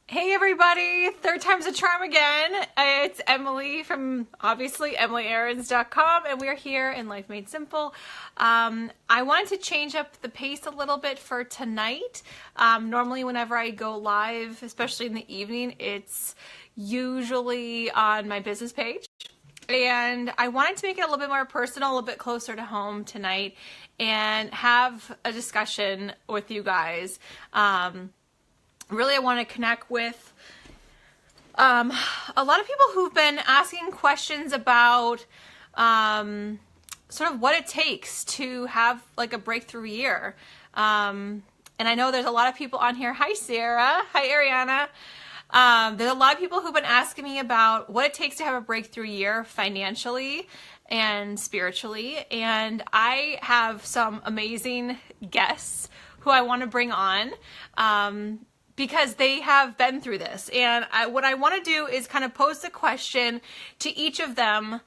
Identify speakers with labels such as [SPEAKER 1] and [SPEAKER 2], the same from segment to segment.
[SPEAKER 1] Hey everybody, third time's a charm again. It's Emily from obviously emilyarons.com, and we're here in Life Made Simple. I wanted to change up the pace a little bit for tonight. Normally whenever I go live, especially in the evening, it's usually on my business page. And I wanted to make it a little bit more personal, a little bit closer to home tonight, and have a discussion with you guys. Really, I want to connect with a lot of people who've been asking questions about sort of what it takes to have like a breakthrough year. And I know there's a lot of people on here. Hi, Sarah. Hi, Ariana. There's a lot of people who've been asking me about what it takes to have a breakthrough year financially and spiritually. And I have some amazing guests who I want to bring on. Because they have been through this. And what I want to do is kind of pose a question to each of them,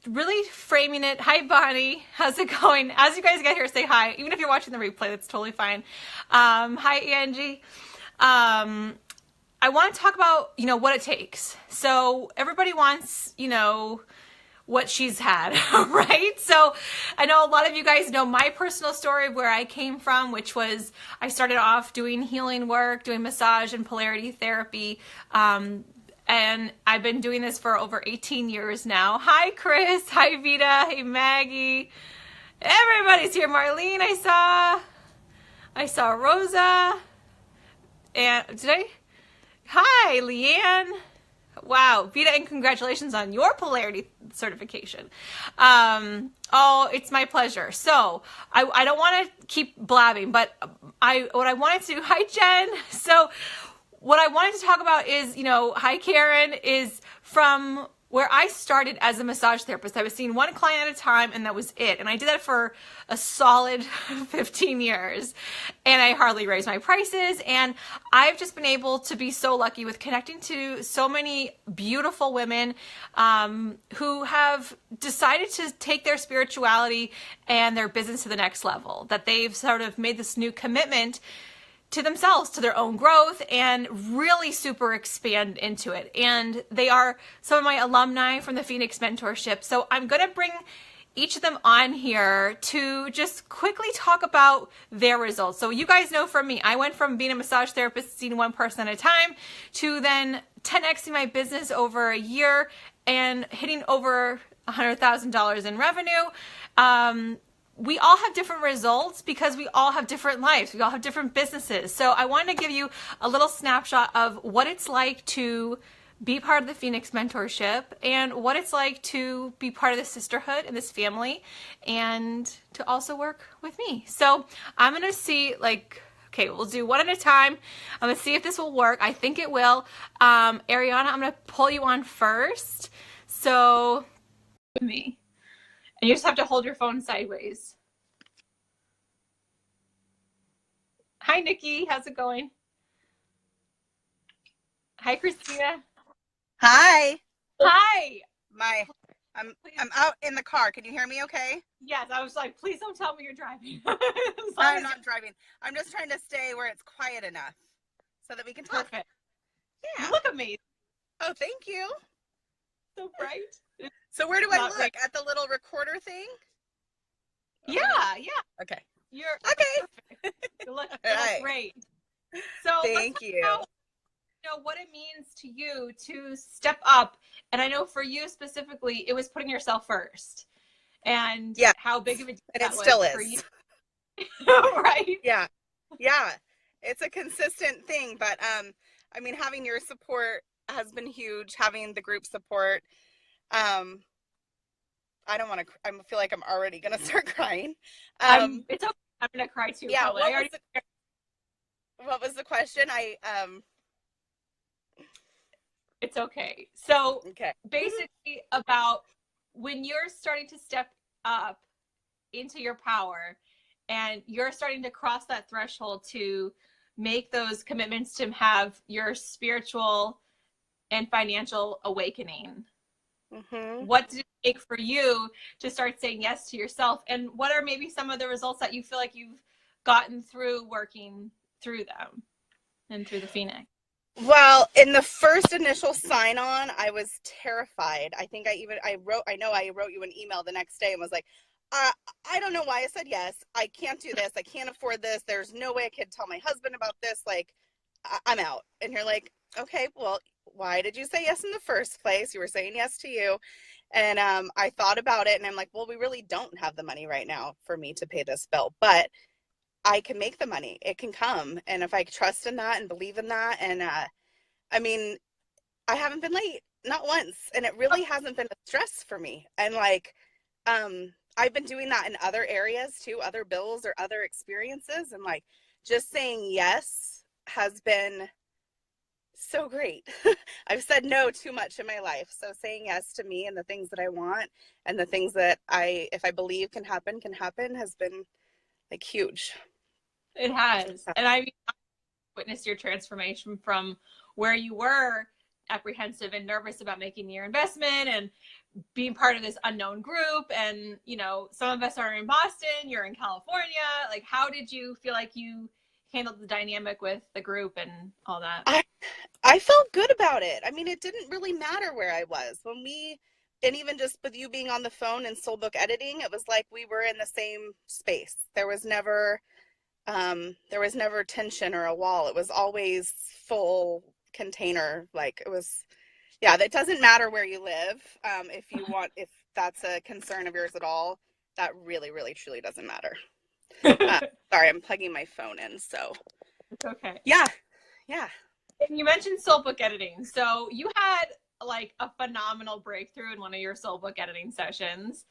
[SPEAKER 1] really framing it. Hi, Bonnie. How's it going? As you guys get here, say hi. Even if you're watching the replay, that's totally fine. Hi, Angie. I want to talk about, what it takes. So everybody wants, what she's had, right? So I know a lot of you guys know my personal story of where I came from, which was I started off doing healing work, doing massage and polarity therapy. And I've been doing this for over 18 years now. Hi, Chris. Hi, Vita. Hey, Maggie. Everybody's here. Marlene, I saw Rosa. And Hi, Leanne. Wow, Vita, and congratulations on your polarity certification. It's my pleasure. So I don't want to keep blabbing, but what I wanted to, hi Jen. So what I wanted to talk about is, hi Karen, is from where I started as a massage therapist. I was seeing one client at a time and that was it. And I did that for a solid 15 years and I hardly raised my prices. And I've just been able to be so lucky with connecting to so many beautiful women who have decided to take their spirituality and their business to the next level, that they've sort of made this new commitment to themselves, to their own growth, and really super expand into it. And they are some of my alumni from the Phoenix Mentorship. So I'm going to bring each of them on here to just quickly talk about their results. So you guys know from me, I went from being a massage therapist, seeing one person at a time, to then 10xing my business over a year and hitting over $100,000 in revenue. We all have different results because we all have different lives. We all have different businesses. So I wanted to give you a little snapshot of what it's like to be part of the Phoenix Mentorship and what it's like to be part of this sisterhood and this family and to also work with me. So I'm going to see okay, we'll do one at a time. I'm going to see if this will work. I think it will. Ariana, I'm going to pull you on first. So with me. And you just have to hold your phone sideways. Hi, Nikki. How's it going? Hi, Christina.
[SPEAKER 2] Hi.
[SPEAKER 1] Hi.
[SPEAKER 2] I'm out in the car. Can you hear me okay?
[SPEAKER 1] Yes, I was like, please don't tell me you're driving.
[SPEAKER 2] I'm not driving. I'm just trying to stay where it's quiet enough so that we can talk.
[SPEAKER 1] Perfect.
[SPEAKER 2] Yeah.
[SPEAKER 1] You look amazing.
[SPEAKER 2] Oh, thank you.
[SPEAKER 1] So bright.
[SPEAKER 2] So where do I look?
[SPEAKER 1] Right.
[SPEAKER 2] At the little recorder thing?
[SPEAKER 1] Yeah.
[SPEAKER 2] Okay.
[SPEAKER 1] You're
[SPEAKER 2] okay.
[SPEAKER 1] Perfect. You look
[SPEAKER 2] Right.
[SPEAKER 1] great. So
[SPEAKER 2] thank you.
[SPEAKER 1] What it means to you to step up. And I know for you specifically, it was putting yourself first. And how big of a deal that was
[SPEAKER 2] still
[SPEAKER 1] for
[SPEAKER 2] is.
[SPEAKER 1] you. Right?
[SPEAKER 2] Yeah. It's a consistent thing, but having your support has been huge. Having the group support. I don't want to. I feel like I'm already gonna start crying.
[SPEAKER 1] It's okay. I'm gonna cry too.
[SPEAKER 2] Yeah.
[SPEAKER 1] Probably.
[SPEAKER 2] What was the question?
[SPEAKER 1] It's okay. So
[SPEAKER 2] Okay.
[SPEAKER 1] basically, about when you're starting to step up into your power, and you're starting to cross that threshold to make those commitments to have your spiritual and financial awakening.
[SPEAKER 2] Mm-hmm.
[SPEAKER 1] What did it take for you to start saying yes to yourself? And what are maybe some of the results that you feel like you've gotten through working through them and through the Phoenix?
[SPEAKER 2] Well, in the first initial sign on, I was terrified. I know I wrote you an email the next day and was like, uh, I don't know why I said yes. I can't do this. I can't afford this. There's no way I could tell my husband about this. Like, I'm out. And you're like, okay, well, why did you say yes in the first place? You were saying yes to you. And I thought about it and I'm like, well, we really don't have the money right now for me to pay this bill, but I can make the money. It can come. And if I trust in that and believe in that, and I mean, I haven't been late, not once. And it really hasn't been a stress for me. And like, I've been doing that in other areas too, other bills or other experiences. And like, just saying yes has been so great. I've said no too much in my life. So saying yes to me and the things that I want and the things that if I believe can happen has been like huge.
[SPEAKER 1] It has. And I mean, I witnessed your transformation from where you were apprehensive and nervous about making your investment and being part of this unknown group. And, you know, some of us are in Boston, you're in California. Like, how did you feel like you handled the dynamic with the group and all that?
[SPEAKER 2] I felt good about it. I mean, it didn't really matter where I was and even just with you being on the phone and soul book editing, it was like we were in the same space. There was never tension or a wall. It was always full container. Like it was, yeah, that doesn't matter where you live. If that's a concern of yours at all, that really, really, truly doesn't matter. Sorry, I'm plugging my phone in. So
[SPEAKER 1] It's okay.
[SPEAKER 2] yeah. Yeah.
[SPEAKER 1] And you mentioned soul book editing. So you had like a phenomenal breakthrough in one of your soul book editing sessions.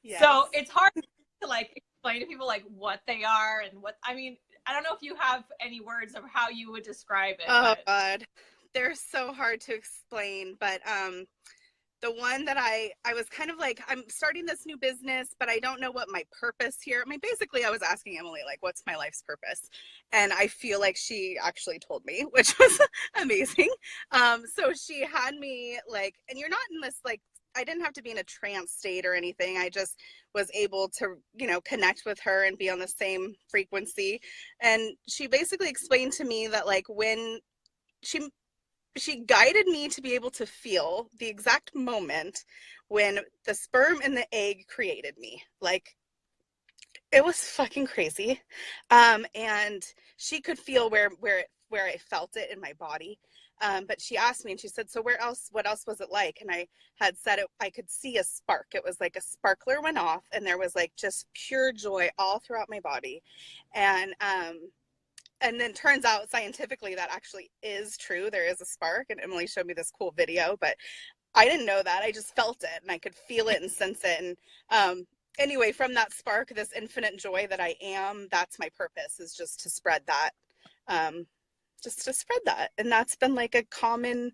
[SPEAKER 2] Yes.
[SPEAKER 1] So it's hard to like explain to people like what they are and what, I mean, I don't know if you have any words of how you would describe it.
[SPEAKER 2] Oh God, they're so hard to explain. But the one that I was kind of like, I'm starting this new business, but I don't know what my purpose here. I mean, basically, I was asking Emily like, what's my life's purpose? And I feel like she actually told me, which was amazing. So she had me like, and you're not in this like. I didn't have to be in a trance state or anything. I just was able to, connect with her and be on the same frequency. And she basically explained to me that like when she guided me to be able to feel the exact moment when the sperm and the egg created me. Like it was fucking crazy. And she could feel where I felt it in my body. But she asked me and she said, so what else was it like? And I had said I could see a spark. It was like a sparkler went off and there was like just pure joy all throughout my body. And then turns out scientifically that actually is true. There is a spark, and Emily showed me this cool video, but I didn't know that. I just felt it and I could feel it and sense it. And anyway, from that spark, this infinite joy that I am, that's my purpose, is just to spread that. And that's been like a common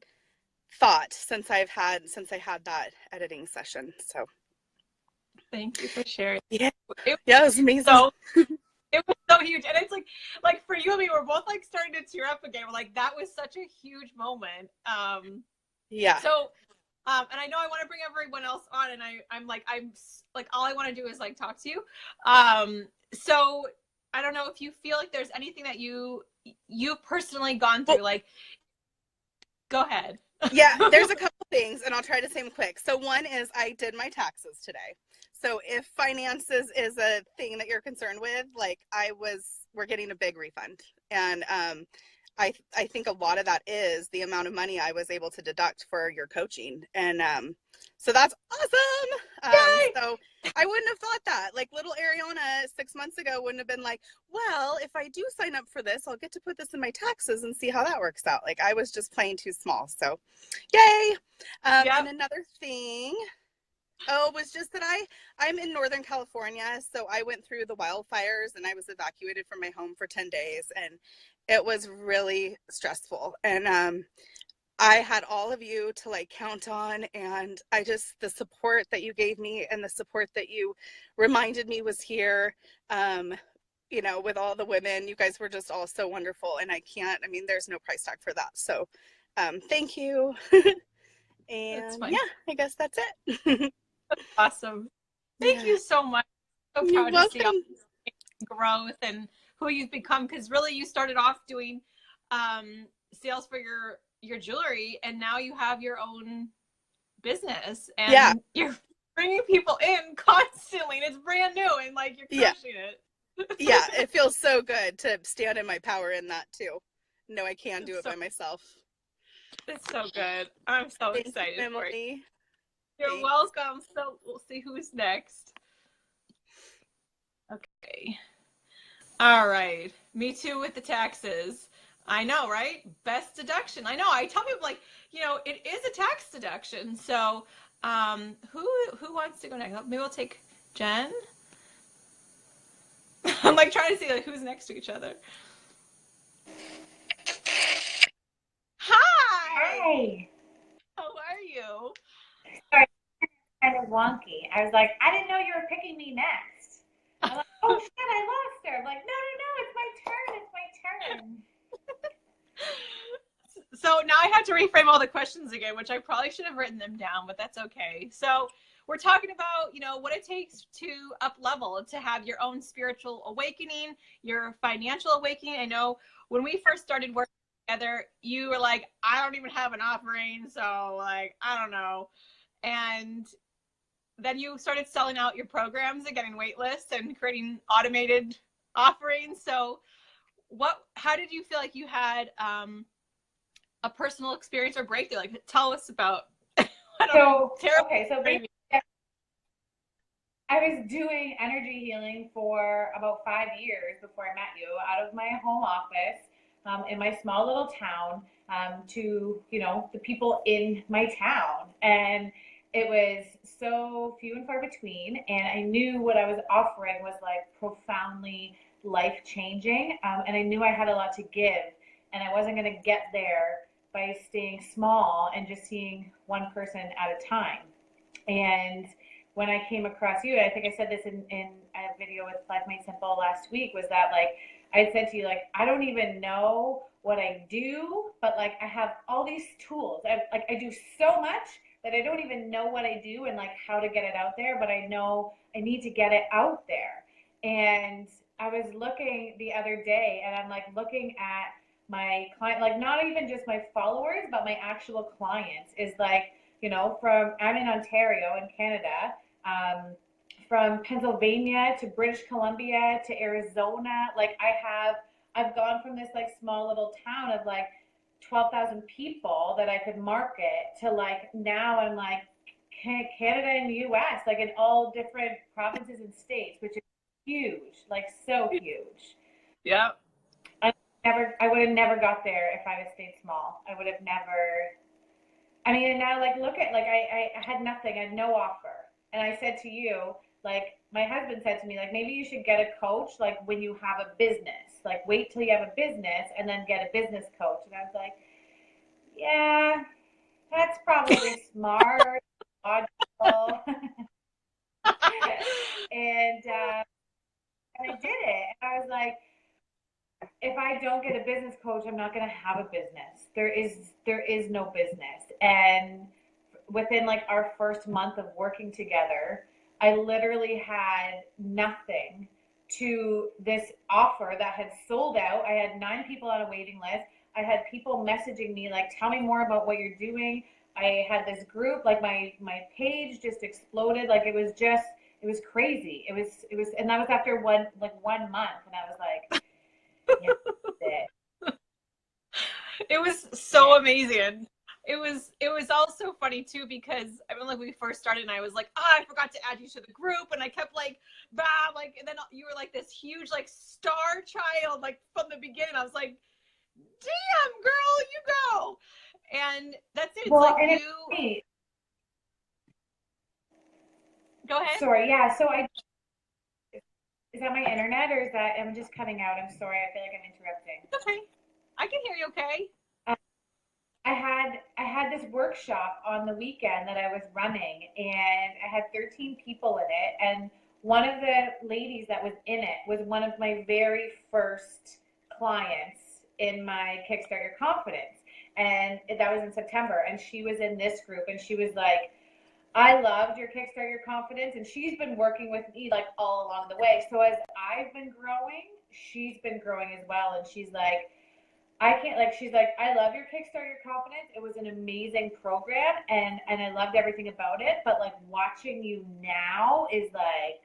[SPEAKER 2] thought since I had that editing session. So
[SPEAKER 1] thank you for sharing.
[SPEAKER 2] Yeah, it was amazing.
[SPEAKER 1] So it was so huge. And it's like for you and me, we're both like starting to tear up again. We're like, that was such a huge moment.
[SPEAKER 2] Yeah.
[SPEAKER 1] So, and I know I want to bring everyone else on, and I'm like, all I want to do is like talk to you. So I don't know if you feel like there's anything that you've personally gone through, like, go ahead.
[SPEAKER 2] Yeah, there's a couple things, and I'll try to say them quick. So one is I did my taxes today. So if finances is a thing that you're concerned with, like we're getting a big refund. And I think a lot of that is the amount of money I was able to deduct for your coaching. And so that's awesome. So I wouldn't have thought that. Like little Ariana 6 months ago wouldn't have been like, well, if I do sign up for this, I'll get to put this in my taxes and see how that works out. Like I was just playing too small. So yay. And another thing, was just that I'm in Northern California. So I went through the wildfires and I was evacuated from my home for 10 days. And it was really stressful. And I had all of you to like count on, and the support that you gave me and the support that you reminded me was here, with all the women, you guys were just all so wonderful. And there's no price tag for that. So thank you. And yeah, I guess that's it.
[SPEAKER 1] That's awesome. Thank you so much. I'm so proud to see all growth and who you've become, because really you started off doing sales for your jewelry, and now you have your own business, and
[SPEAKER 2] Yeah.
[SPEAKER 1] you're bringing people in constantly, and it's brand new, and like you're crushing it.
[SPEAKER 2] Yeah, it feels so good to stand in my power in that too. No, I can do it
[SPEAKER 1] So,
[SPEAKER 2] by myself.
[SPEAKER 1] it's so good. I'm so
[SPEAKER 2] Thank
[SPEAKER 1] excited
[SPEAKER 2] you,
[SPEAKER 1] for you.
[SPEAKER 2] Emily.
[SPEAKER 1] You're
[SPEAKER 2] Thanks.
[SPEAKER 1] welcome. So we'll see who's next. Okay. All right. Me too with the taxes. I know, right? Best deduction. I know. I tell people like, it is a tax deduction. So, who wants to go next? Maybe we'll take Jen. I'm like trying to see like who's next to each other. Hi.
[SPEAKER 3] Hi.
[SPEAKER 1] How are you?
[SPEAKER 3] Sorry, kind of wonky. I was like, I didn't know you were picking me next. I'm like, oh shit, I lost her. I'm like, no, it's my turn. It's my turn.
[SPEAKER 1] So now I have to reframe all the questions again, which I probably should have written them down, but that's okay. So we're talking about, what it takes to up level, to have your own spiritual awakening, your financial awakening. I know when we first started working together, you were like, I don't even have an offering, so like, I don't know. And then you started selling out your programs and getting wait lists and creating automated offerings. So how did you feel like you had a personal experience or breakthrough? Like, tell us about.
[SPEAKER 3] So basically, I was doing energy healing for about 5 years before I met you, out of my home office in my small little town, to the people in my town, and it was so few and far between. And I knew what I was offering was like profoundly life changing, and I knew I had a lot to give, and I wasn't going to get there by staying small and just seeing one person at a time. And when I came across you, I think I said this in a video with Life Made Simple last week, was that like I said to you, like, I don't even know what I do, but like I have all these tools. I do so much that I don't even know what I do and like how to get it out there, but I know I need to get it out there. And I was looking the other day, and I'm like looking at my client, like not even just my followers, but my actual clients, is like, I'm in Ontario in Canada, from Pennsylvania to British Columbia to Arizona. Like I've gone from this like small little town of like 12,000 people that I could market to like now I'm like Canada and the US, like in all different provinces and states, which is huge, like so huge.
[SPEAKER 1] Yeah.
[SPEAKER 3] I would have never got there if I had stayed small. I would have never. I mean, and now like look at like I had nothing, I had no offer, and I said to you, like my husband said to me, like maybe you should get a coach like when you have a business, like wait till you have a business and then get a business coach. And I was like, yeah, that's probably smart, logical, and I did it. And I was like, if I don't get a business coach, I'm not going to have a business. There is no business. And within like our first month of working together, I literally had nothing to this offer that had sold out. I had 9 people on a waiting list. I had people messaging me like, tell me more about what you're doing. I had this group, like my page just exploded. Like it was crazy. It was, and that was after 1 month. And I was like, yeah,
[SPEAKER 1] it was so amazing. It was also funny too, because I remember like we first started and I was like, I forgot to add you to the group, and I kept like, like, and then you were like this huge like star child like from the beginning. I was like, damn girl, you go. And that's it. It's
[SPEAKER 3] well,
[SPEAKER 1] like
[SPEAKER 3] and
[SPEAKER 1] you go ahead.
[SPEAKER 3] Sorry, yeah. So is that my internet or is that I'm just cutting out? I'm sorry. I feel like I'm interrupting.
[SPEAKER 1] Okay, I can hear you. Okay.
[SPEAKER 3] I had this workshop on the weekend that I was running, and I had 13 people in it, and one of the ladies that was in it was one of my very first clients in my Kickstart Your Confidence, and that was in September. And she was in this group, and she was like, I loved your Kickstart Your Confidence, and she's been working with me like all along the way. So as I've been growing, she's been growing as well, and she's like, I can't, like, she's like, I love your Kickstart Your Confidence. It was an amazing program, and I loved everything about it. But like watching you now is like,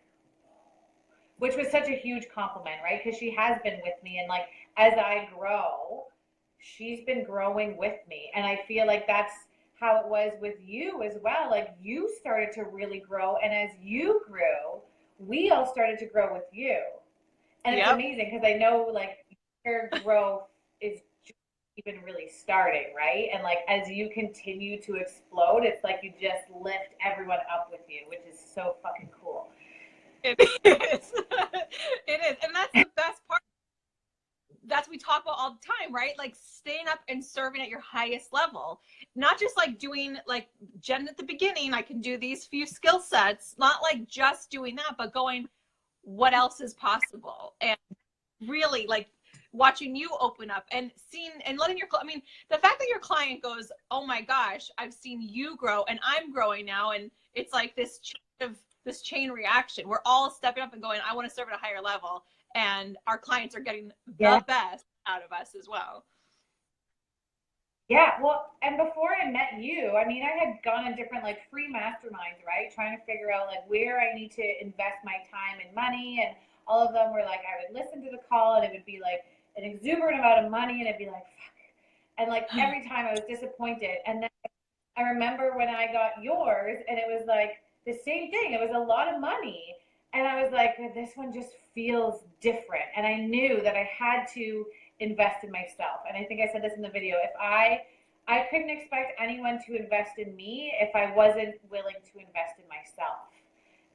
[SPEAKER 3] which was such a huge compliment, right? Because she has been with me, and like as I grow, she's been growing with me, and I feel like that's how it was with you as well. Like you started to really grow, and as you grew, we all started to grow with you, and it's
[SPEAKER 1] Yep.
[SPEAKER 3] amazing because I know like your growth is just even really starting, right? And like as you continue to explode, it's like you just lift everyone up with you, which is so fucking cool.
[SPEAKER 1] It is. It is. And that's the best part. That's what we talk about all the time, right? Like staying up and serving at your highest level. Not just like doing like Jen at the beginning, I can do these few skill sets, not like just doing that, but going, what else is possible? And really like watching you open up and seeing and letting your, I mean, the fact that your client goes, oh my gosh, I've seen you grow and I'm growing now. And it's like this chain reaction. We're all stepping up and going, I want to serve at a higher level. And our clients are getting the best out of us as well.
[SPEAKER 3] Yeah, well, and before I met you, I mean, I had gone in different like free masterminds, right? Trying to figure out like where I need to invest my time and money. And all of them were like, I would listen to the call and it would be like an exuberant amount of money. And it'd be like, fuck. And like every time I was disappointed. And then I remember when I got yours and it was like the same thing. It was a lot of money. And I was like, this one just feels different. And I knew that I had to invest in myself. And I think I said this in the video. If I couldn't expect anyone to invest in me if I wasn't willing to invest in myself.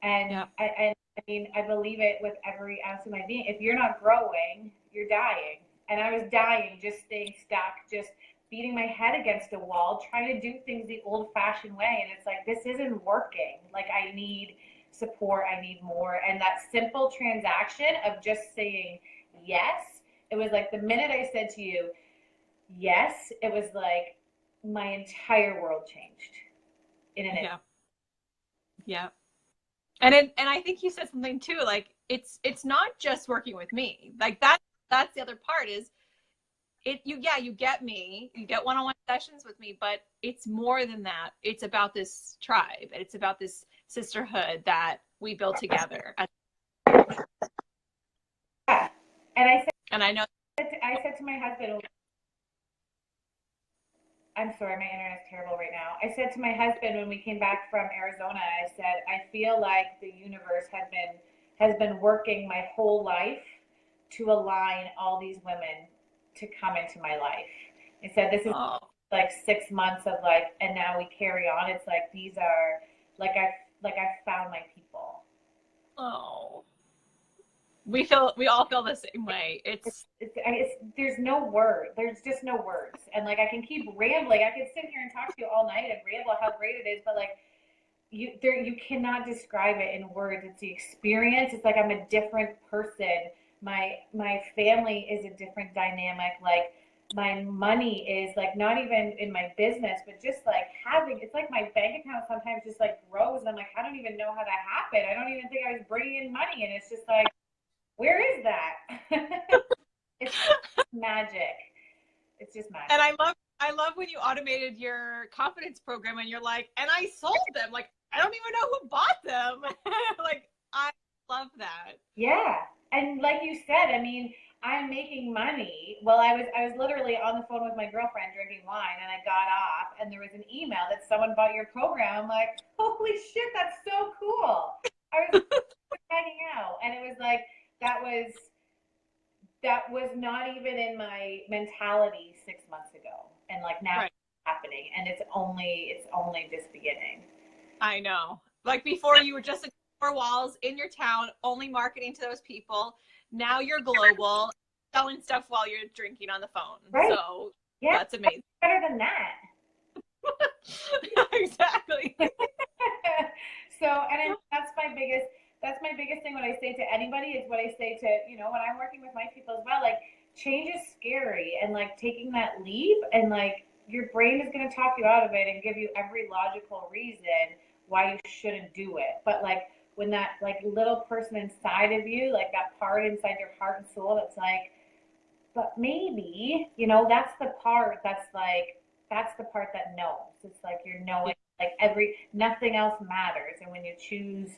[SPEAKER 3] And
[SPEAKER 1] Yeah.
[SPEAKER 3] I mean, I believe it with every ounce of my being. If you're not growing, you're dying. And I was dying, just staying stuck, just beating my head against a wall, trying to do things the old-fashioned way. And it's like, this isn't working. Like, I need support. I need more. And that simple transaction of just saying yes, it was like the minute I said to you, yes, it was like my entire world changed in an instant.
[SPEAKER 1] Yeah. And I think you said something too, like it's not just working with me. Like that's the other part is you get me, you get one-on-one sessions with me, but it's more than that. It's about this tribe. It's about this sisterhood that we build together.
[SPEAKER 3] Yeah. And I
[SPEAKER 1] know
[SPEAKER 3] said to my husband, I'm sorry, my internet's terrible right now. I said to my husband when we came back from Arizona, I said, I feel like the universe has been working my whole life to align all these women to come into my life. I said, this is like 6 months of like, and now we carry on. It's like, these are like, I found my people.
[SPEAKER 1] Oh, we all feel the same way. It's
[SPEAKER 3] there's no word. There's just no words. And like, I can keep rambling. I could sit here and talk to you all night and ramble how great it is, but like, you cannot describe it in words. It's the experience. It's like I'm a different person. My family is a different dynamic. Like my money is like not even in my business, but just like having. It's like my bank account sometimes just like grows, and I'm like, I don't even know how that happened. I don't even think I was bringing in money, and it's just like, where is that? It's magic. It's just magic.
[SPEAKER 1] And I love when you automated your confidence program and you're like, and I sold them. Like, I don't even know who bought them. Like, I love that.
[SPEAKER 3] Yeah. And like you said, I mean, I'm making money. Well, I was literally on the phone with my girlfriend drinking wine and I got off and there was an email that someone bought your program. I'm like, holy shit, that's so cool. I was hanging out and it was like, that was not even in my mentality 6 months ago. And like now it's happening and it's only just beginning.
[SPEAKER 1] I know. Like before you were just like 4 walls in your town, only marketing to those people. Now you're global, selling stuff while you're drinking on the phone. Right. So yeah, that's amazing.
[SPEAKER 3] Better than that.
[SPEAKER 1] Exactly.
[SPEAKER 3] So, and that's my biggest thing when I say to anybody is what I say to, when I'm working with my people as well, like change is scary and like taking that leap and like your brain is going to talk you out of it and give you every logical reason why you shouldn't do it. But like when that like little person inside of you, like that part inside your heart and soul that's like, but maybe, that's the part that's the part that knows. It's like you're knowing, like nothing else matters. And when you choose,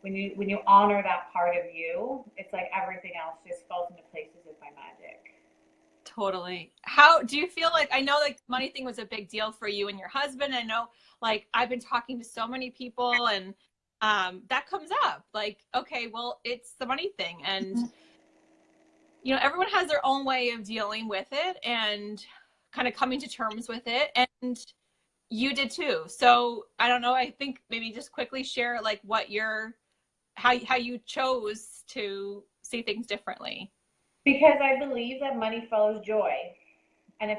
[SPEAKER 3] when you honor that part of you, it's like everything else just falls into place as if by magic.
[SPEAKER 1] Totally. How do you feel like, I know like money thing was a big deal for you and your husband. I know like I've been talking to so many people and that comes up like, okay, well, it's the money thing. And, everyone has their own way of dealing with it and kind of coming to terms with it. And you did too. So I don't know. I think maybe just quickly share like what how you chose to see things differently.
[SPEAKER 3] Because I believe that money follows joy. And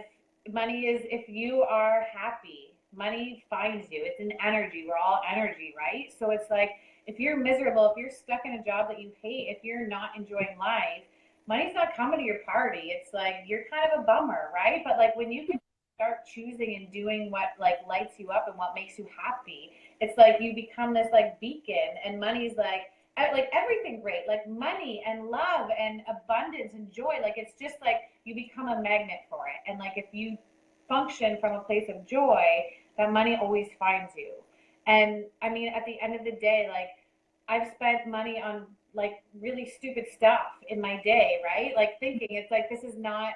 [SPEAKER 3] if you are happy, money finds you. It's an energy. We're all energy, right? So it's like, if you're miserable, if you're stuck in a job that you hate, if you're not enjoying life, money's not coming to your party. It's like, you're kind of a bummer, right? But like when you can start choosing and doing what like lights you up and what makes you happy, it's like you become this like beacon, and money's like everything great, like money and love and abundance and joy. Like it's just like you become a magnet for it. And like if you function from a place of joy, that money always finds you. And I mean, at the end of the day, like I've spent money on like really stupid stuff in my day, right? Like thinking it's like, this is not,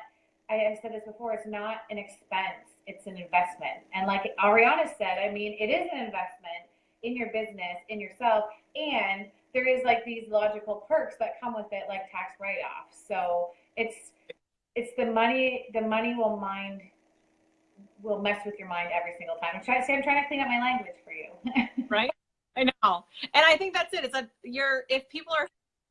[SPEAKER 3] I've said this before, it's not an expense, it's an investment. And like Ariana said, I mean, it is an investment in your business, in yourself, and there is like these logical perks that come with it, like tax write-off. So it's the money will mess with your mind every single time. I'm trying to clean up my language for you.
[SPEAKER 1] Right? I know. And I think that's it. It's like if people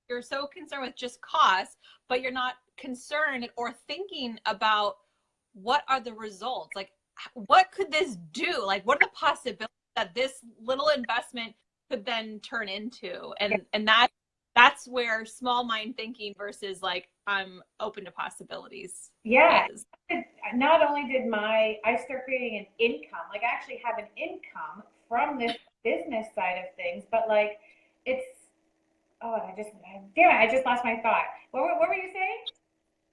[SPEAKER 1] you're so concerned with just cost, but you're not concerned or thinking about what are the results? Like what could this do? Like what are the possibilities that this little investment could then turn into? And that's where small mind thinking versus like I'm open to possibilities.
[SPEAKER 3] Yeah. Is. Not only did I start creating an income, like I actually have an income from this business side of things, but like it's, I just lost my thought. What were you saying?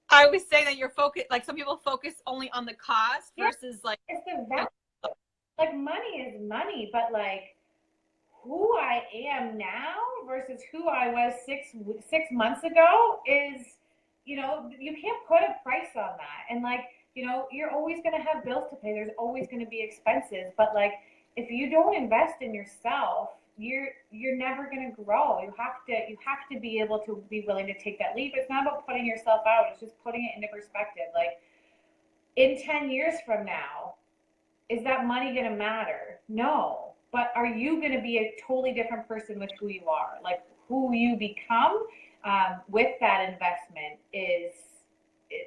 [SPEAKER 1] I was saying that you're focused, like some people focus only on the cost versus like,
[SPEAKER 3] it's the value. Like money is money, but like who I am now versus who I was six months ago is, you can't put a price on that. And like, you're always going to have bills to pay. There's always going to be expenses. But like, if you don't invest in yourself, you're never going to grow. You have to be able to be willing to take that leap. It's not about putting yourself out. It's just putting it into perspective. Like in 10 years from now, is that money going to matter? No. But are you going to be a totally different person with who you are? Like who you become with that investment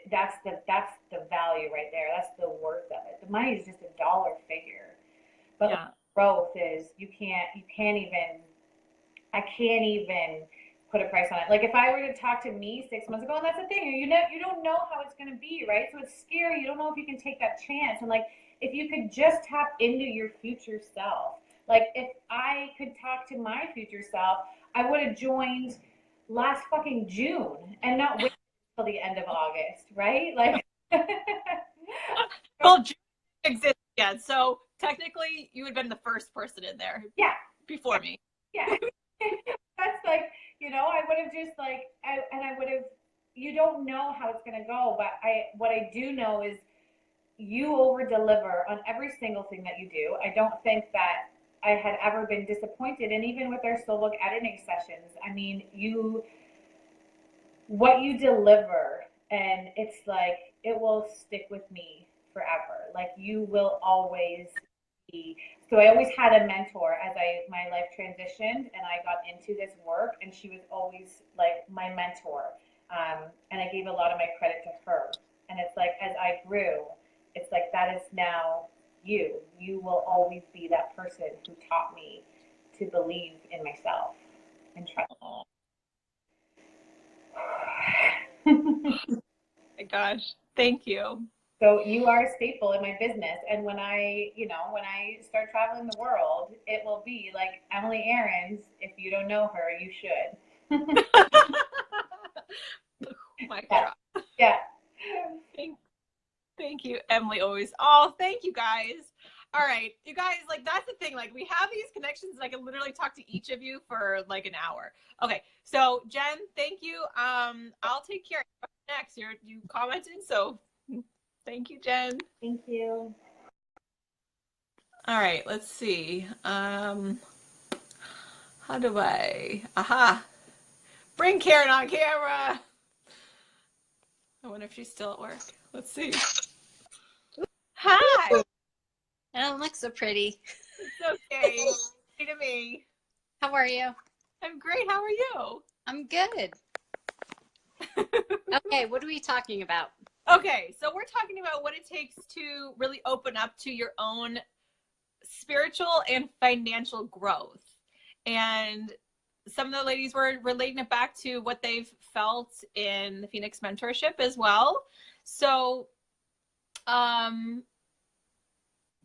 [SPEAKER 3] that's the value right there. That's the worth of it. The money is just a dollar figure, but growth is I can't even put a price on it. Like if I were to talk to me 6 months ago, and that's the thing, you don't know how it's going to be, right? So it's scary. You don't know if you can take that chance. And like if you could just tap into your future self. Like if I could talk to my future self, I would have joined last fucking June and not wait until the end of August, right? Like,
[SPEAKER 1] well, June exists yet, so technically you would have been the first person in there.
[SPEAKER 3] Yeah.
[SPEAKER 1] Before me.
[SPEAKER 3] Yeah. That's like, I would have just like, I would have. You don't know how it's gonna go, but what I do know is you over deliver on every single thing that you do. I don't think that I had ever been disappointed. And even with our slow book editing sessions, I mean, what you deliver, and it's like, it will stick with me forever. Like you will always be. So I always had a mentor as my life transitioned and I got into this work, and she was always like my mentor. And I gave a lot of my credit to her. And it's like, as I grew, it's like, that is now you will always be that person who taught me to believe in myself and trust.
[SPEAKER 1] My gosh, thank you.
[SPEAKER 3] So you are a staple in my business. And when I start traveling the world, it will be like Emily Aarons. If you don't know her, you should.
[SPEAKER 1] Oh my God.
[SPEAKER 3] Yeah.
[SPEAKER 1] Thank, thank you, Emily, always. Oh, thank you guys. All right, you guys, like that's the thing. Like we have these connections, and I can literally talk to each of you for like an hour. Okay, so Jen, thank you. I'll take care. Next, you commented, so thank you, Jen.
[SPEAKER 3] Thank you.
[SPEAKER 1] All right, let's see. How do I? Aha! Bring Karen on camera. I wonder if she's still at work. Let's see. Hi.
[SPEAKER 4] I don't look so pretty.
[SPEAKER 1] It's okay. Hey to me.
[SPEAKER 4] How are you?
[SPEAKER 1] I'm great. How are you?
[SPEAKER 4] I'm good. Okay, what are we talking about?
[SPEAKER 1] Okay, so we're talking about what it takes to really open up to your own spiritual and financial growth. And some of the ladies were relating it back to what they've felt in the Phoenix mentorship as well. So,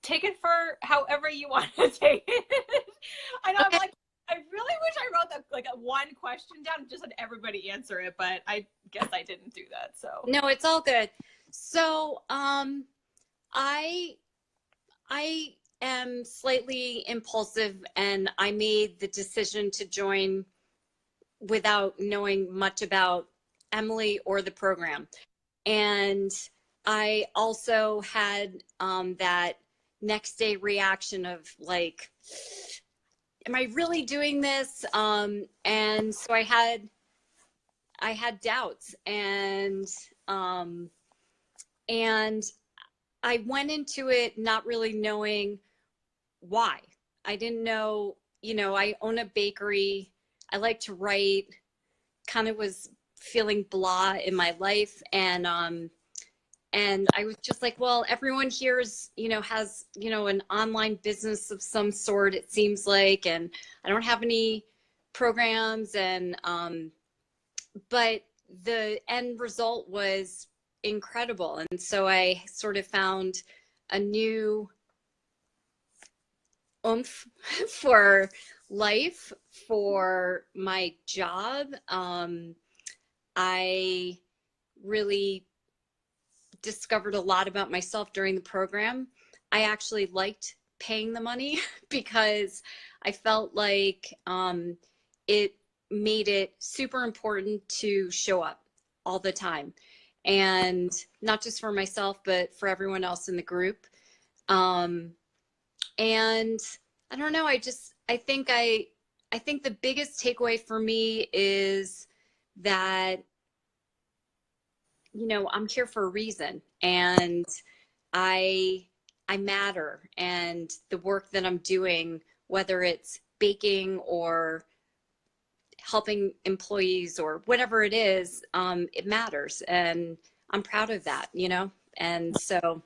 [SPEAKER 1] take it for however you want to take it. I know
[SPEAKER 4] Okay.
[SPEAKER 1] I'm like, I really wish I wrote that like a one question down and just had everybody answer it, but I guess I didn't do that. So
[SPEAKER 4] No, it's all good. So, I am slightly impulsive, and I made the decision to join without knowing much about Emily or the program. And I also had that next day reaction of like, am I really doing this? And so I had doubts, and I went into it not really knowing why. I didn't know, I own a bakery. I like to write, kind of was feeling blah in my life. And I was just like, well, everyone here is, has, an online business of some sort, it seems like, and I don't have any programs. But the end result was incredible. And so I sort of found a new oomph for life, for my job. I really discovered a lot about myself during the program. I actually liked paying the money because I felt like it made it super important to show up all the time, and not just for myself, but for everyone else in the group. And I don't know, I think the biggest takeaway for me is that, I'm here for a reason, and I I matter, and the work that I'm doing, whether it's baking or helping employees or whatever it is, it matters, and I'm proud of that. And so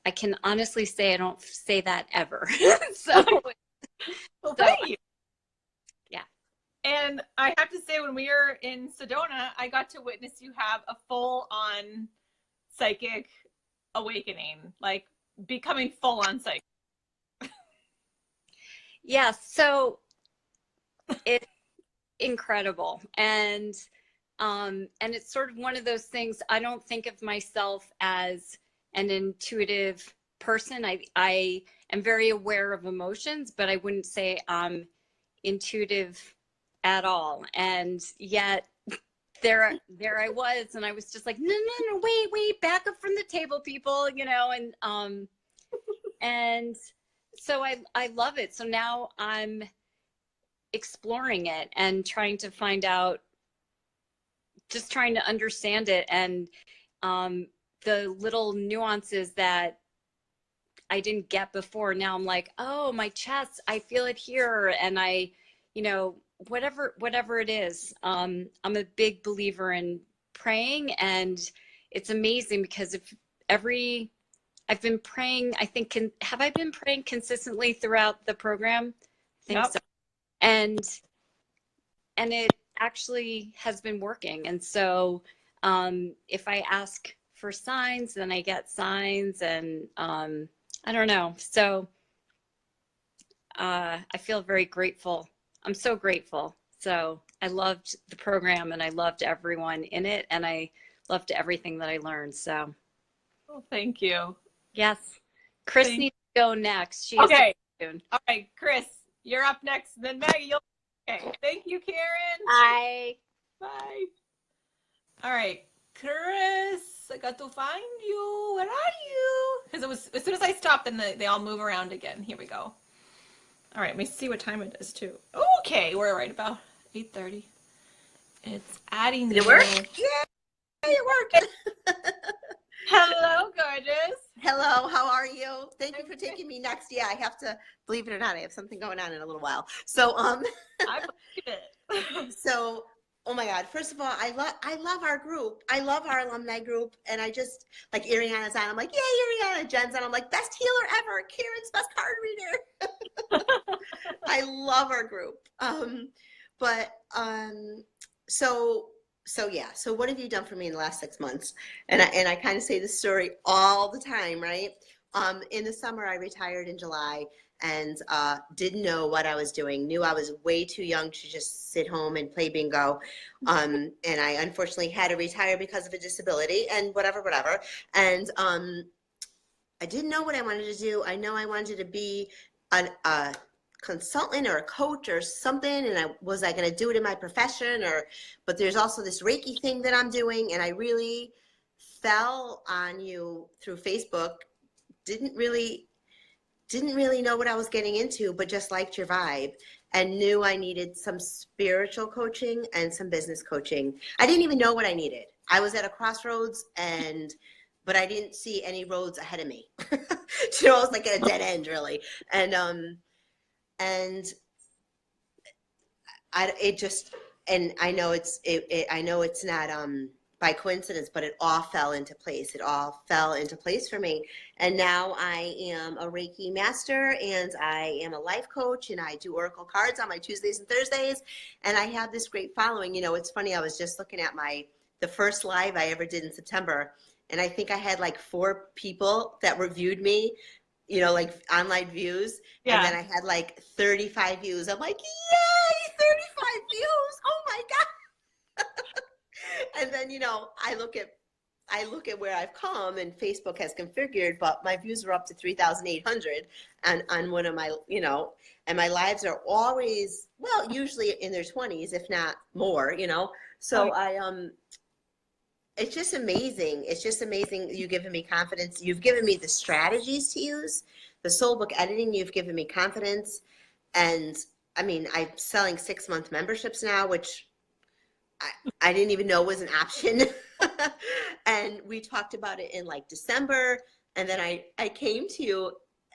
[SPEAKER 4] I can honestly say I don't say that ever. so
[SPEAKER 1] well,
[SPEAKER 4] so
[SPEAKER 1] thank you.
[SPEAKER 4] yeah.
[SPEAKER 1] And I have to say, when we were in Sedona, I got to witness you have a full-on psychic awakening, like becoming full-on psychic.
[SPEAKER 4] Yeah, so it's incredible. And it's sort of one of those things. I don't think of myself as an intuitive person. I am very aware of emotions, but I wouldn't say I'm intuitive at all. And yet there I was, and I was just like, no, wait, back up from the table, people, and so I love it. So now I'm exploring it and trying to find out, just trying to understand it, and the little nuances that I didn't get before. Now I'm like, oh, my chest, I feel it here, and whatever it is. I'm a big believer in praying, and it's amazing because if I've been praying, I think, have I been praying consistently throughout the program? I think
[SPEAKER 1] Yep.
[SPEAKER 4] so. And it actually has been working. And so if I ask for signs, then I get signs, and I don't know. So I feel very grateful. I'm so grateful. So I loved the program, and I loved everyone in it, and I loved everything that I learned. So,
[SPEAKER 1] Oh, thank you.
[SPEAKER 4] yes, Chris
[SPEAKER 1] Thank-
[SPEAKER 4] needs to go next. She has
[SPEAKER 1] Okay.
[SPEAKER 4] to soon.
[SPEAKER 1] All right, Chris, you're up next. Then Maggie, you'll. Okay. Thank you, Karen.
[SPEAKER 4] Bye.
[SPEAKER 1] Bye. All right, Chris, I got to find you. Where are you? Because it was as soon as I stopped, then they all move around again. Here we go. All right, let me see what time it is too. Okay, we're right about 8:30. It's adding.
[SPEAKER 5] Did it work? Yay, it worked.
[SPEAKER 1] Hello, gorgeous.
[SPEAKER 5] Hello, how are you? Thank you for taking me next. Yeah, I have to, believe it or not, I have something going on in a little while. So,
[SPEAKER 1] I believe it.
[SPEAKER 5] so, oh my God, first of all, I love our group. I love our alumni group. And I just, like, Ariana's on, I'm like, yay, Ariana. Jen's on, I'm like, best healer ever. Karen's best card reader. I love our group. So yeah. So what have you done for me in the last 6 months? And I kind of say this story all the time, right? In the summer, I retired in July and didn't know what I was doing. Knew I was way too young to just sit home and play bingo. And I unfortunately had to retire because of a disability and whatever. And I didn't know what I wanted to do. I know I wanted to be a consultant or a coach or something, and I going to do it in my profession, but there's also this Reiki thing that I'm doing, and I really fell on you through Facebook. Didn't really know what I was getting into, but just liked your vibe and knew I needed some spiritual coaching and some business coaching. I didn't even know what I needed. I was at a crossroads but I didn't see any roads ahead of me. I was like at a dead end really. And I know it's not by coincidence, but it all fell into place. It all fell into place for me. And now I am a Reiki master and I am a life coach and I do Oracle cards on my Tuesdays and Thursdays. And I have this great following. It's funny. I was just looking at the first live I ever did in September. And I think I had like 4 people that reviewed me, like online views.
[SPEAKER 1] Yeah.
[SPEAKER 5] And then I had like 35 views. I'm like, yay, 35 views. Oh my God. And then, I look at where I've come and Facebook has configured, but my views are up to 3,800 on one of my, and my lives are always, well, usually in their 20s, if not more, So it's just amazing. It's just amazing. You've given me confidence. You've given me the strategies to use. The soul book editing, you've given me confidence. And I mean, I'm selling 6-month memberships now, which I didn't even know was an option. And we talked about it in like December. And then I came to you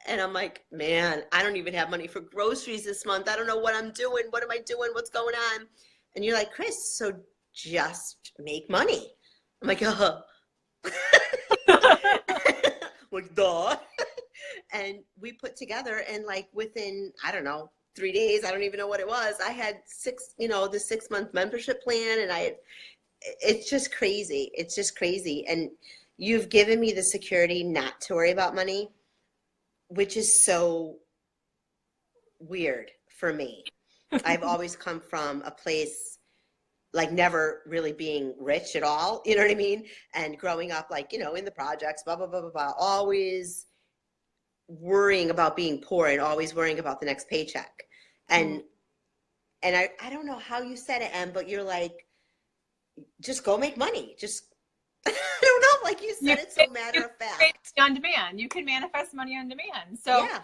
[SPEAKER 5] and I'm like, man, I don't even have money for groceries this month. I don't know what I'm doing. What am I doing? What's going on? And you're like, Chris, so just make money. I'm like, like, duh. And we put together and like within, I don't know, 3 days, I don't even know what it was. I had the 6-month membership plan and it's just crazy. It's just crazy. And you've given me the security not to worry about money, which is so weird for me. I've always come from a place like never really being rich at all, you know what I mean? And growing up like, in the projects, blah, blah, blah, blah, blah, always worrying about being poor and always worrying about the next paycheck. And I don't know how you said it, Em, but you're like, just go make money. Just, I don't know, like you said it so matter of fact.
[SPEAKER 1] On demand. You can manifest money on demand. So,
[SPEAKER 5] yeah.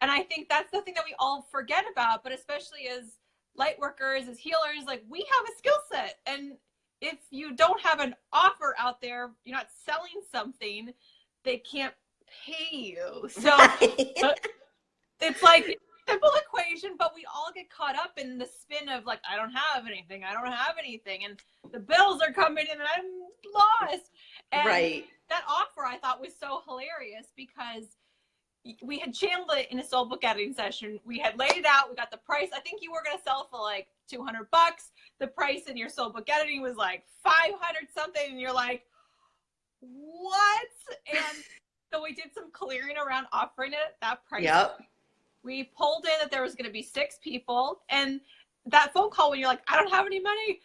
[SPEAKER 1] And I think that's the thing that we all forget about, but especially as light workers, as healers, like we have a skill set. And if you don't have an offer out there, you're not selling something, they can't pay you. So it's like a simple equation, but we all get caught up in the spin of like, I don't have anything. And the bills are coming in and I'm lost. And
[SPEAKER 5] right.
[SPEAKER 1] That offer I thought was so hilarious because we had channeled it in a soul book editing session. We had laid it out. We got the price. I think you were going to sell for like $200. The price in your soul book editing was like 500 something. And you're like, what? And so we did some clearing around offering it at that price.
[SPEAKER 5] Yep.
[SPEAKER 1] We pulled in that there was going to be 6 people. And that phone call when you're like, I don't have any money.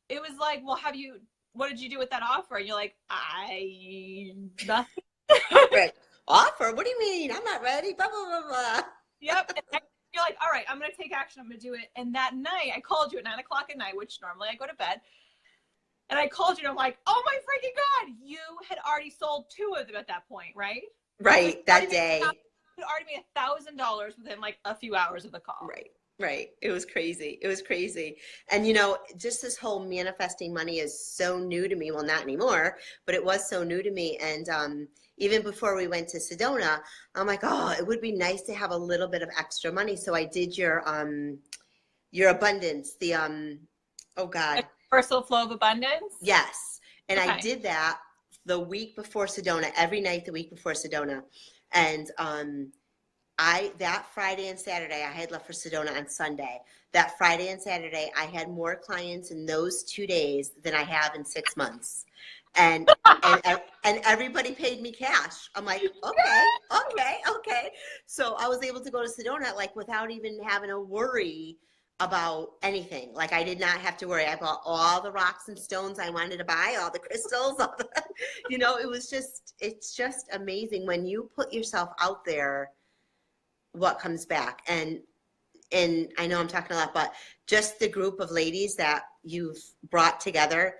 [SPEAKER 1] It was like, well, have you what did you do with that offer? And you're like, nothing.
[SPEAKER 5] Right. Offer? What do you mean? I'm not ready. Blah, blah, blah, blah.
[SPEAKER 1] Yep. And you're like, all right, I'm going to take action. I'm going to do it. And that night I called you at 9 o'clock at night, which normally I go to bed. And I called you and I'm like, oh my freaking God, you had already sold 2 of them at that point, right?
[SPEAKER 5] Right. That day.
[SPEAKER 1] You had already made $1,000 within like a few hours of the call.
[SPEAKER 5] Right. Right. It was crazy. It was crazy. And, you know, just this whole manifesting money is so new to me. Well, not anymore, but it was so new to me. And even before we went to Sedona, I'm like, oh, it would be nice to have a little bit of extra money. So I did your abundance, oh God.
[SPEAKER 1] Universal flow of abundance?
[SPEAKER 5] Yes. And
[SPEAKER 1] okay.
[SPEAKER 5] I did that the week before Sedona, every night the week before Sedona. And that Friday and Saturday, I had left for Sedona on Sunday. That Friday and Saturday, I had more clients in those 2 days than I have in 6 months. And everybody paid me cash. I'm like, okay. So I was able to go to Sedona like without even having to worry about anything. Like I did not have to worry. I bought all the rocks and stones I wanted to buy, all the crystals, you know, it's just amazing when you put yourself out there, what comes back. And I know I'm talking a lot, but just the group of ladies that you've brought together.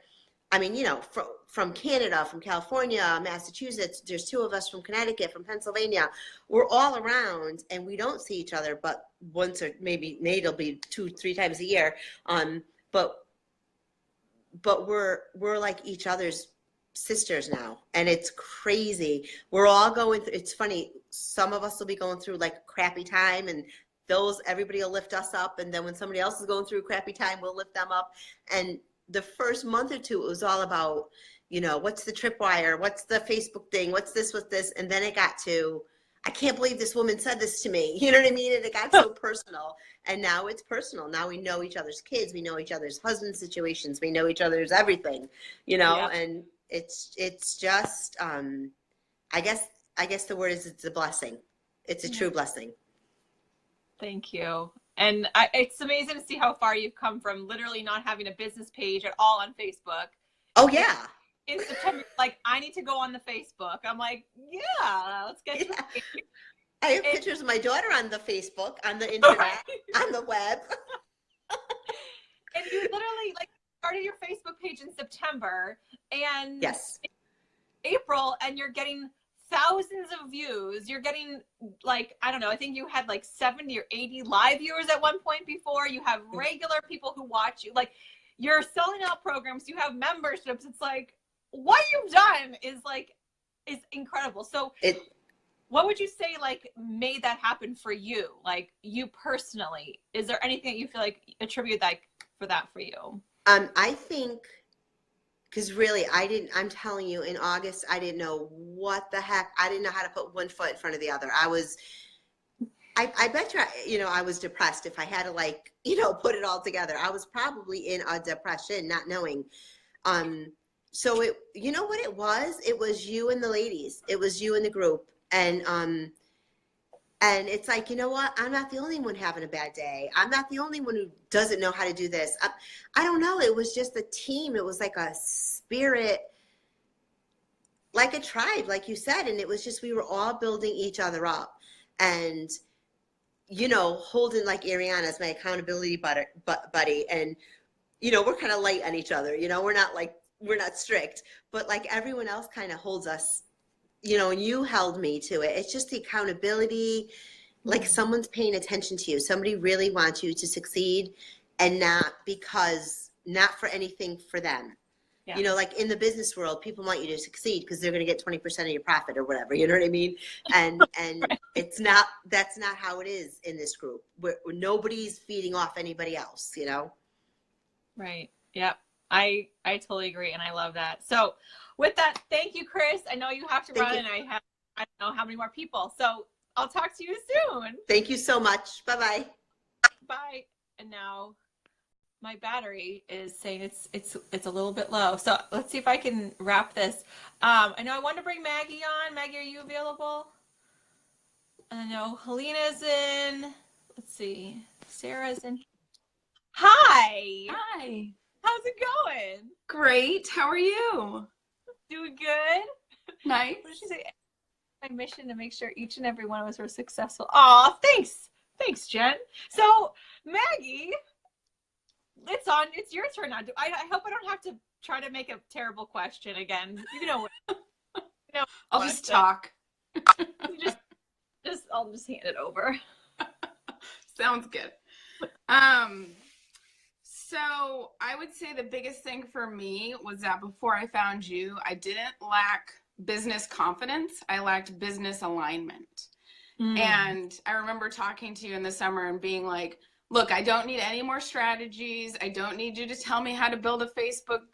[SPEAKER 5] I mean, you know, from Canada, from California, Massachusetts, there's 2 of us from Connecticut, from Pennsylvania. We're all around and we don't see each other, but once or maybe it'll be 2-3 times a year. But we're like each other's sisters now. And it's crazy. We're all going through, it's funny. Some of us will be going through like a crappy time and everybody will lift us up. And then when somebody else is going through a crappy time, we'll lift them up. And the first month or 2, it was all about, you know, what's the tripwire? What's the Facebook thing? What's this? And then it got to, I can't believe this woman said this to me. You know what I mean? And it got so personal. And now it's personal. Now we know each other's kids. We know each other's husband situations. We know each other's everything, you know, yeah. And it's just, I guess the word is it's a blessing. It's a true blessing.
[SPEAKER 1] Thank you. And it's amazing to see how far you've come from literally not having a business page at all on Facebook.
[SPEAKER 5] Oh, yeah.
[SPEAKER 1] In September, like, I need to go on the Facebook. I'm like, yeah, let's get to it.
[SPEAKER 5] I have pictures of my daughter on the Facebook, on the internet, on the web.
[SPEAKER 1] And you literally, like, started your Facebook page in September. And
[SPEAKER 5] yes,
[SPEAKER 1] April, and you're getting thousands of views. You're getting like, I don't know, I think you had like 70 or 80 live viewers at one point before. You have regular people who watch you. Like, you're selling out programs, you have memberships. It's like, what you've done is incredible. So what would you say like made that happen for you? Like you personally, is there anything that you feel like attribute that for you?
[SPEAKER 5] I think, because really, I'm telling you, in August, I didn't know what the heck. I didn't know how to put one foot in front of the other. I bet you, I was depressed if I had to put it all together. I was probably in a depression, not knowing. So you know what it was? It was you and the ladies. It was you and the group. And it's like, you know what? I'm not the only one having a bad day. I'm not the only one who doesn't know how to do this. I don't know. It was just a team. It was like a spirit, like a tribe, like you said. And it was just, we were all building each other up. And, holding like Ariana as my accountability buddy. And, we're kind of light on each other. We're not strict. But like everyone else kind of holds us, and you held me to it. It's just the accountability, like someone's paying attention to you. Somebody really wants you to succeed, and not for anything for them. Yeah. Like in the business world, people want you to succeed because they're going to get 20% of your profit or whatever. You know what I mean? And right. That's not how it is in this group. Where nobody's feeding off anybody else,
[SPEAKER 1] Right. Yep. I totally agree. And I love that. So with that, thank you, Chris. I know you have to run and I don't know how many more people. So I'll talk to you soon.
[SPEAKER 5] Thank you so much. Bye-bye.
[SPEAKER 1] Bye. And now my battery is saying it's a little bit low. So let's see if I can wrap this. I know I wanted to bring Maggie on. Maggie, are you available? I know Helena's in. Let's see. Sarah's in. Hi.
[SPEAKER 6] Hi.
[SPEAKER 1] How's it going?
[SPEAKER 6] Great. How are you?
[SPEAKER 1] Doing good?
[SPEAKER 6] Nice.
[SPEAKER 1] What did she say? My mission to make sure each and every one of us were successful. Aw, thanks. Thanks, Jen. So, Maggie, it's your turn now. I hope I don't have to try to make a terrible question again. You know,
[SPEAKER 6] I'll just talk.
[SPEAKER 1] I'll just hand it over.
[SPEAKER 6] Sounds good. So I would say the biggest thing for me was that before I found you, I didn't lack business confidence. I lacked business alignment. And I remember talking to you in the summer and being like, look, I don't need any more strategies. I don't need you to tell me how to build a Facebook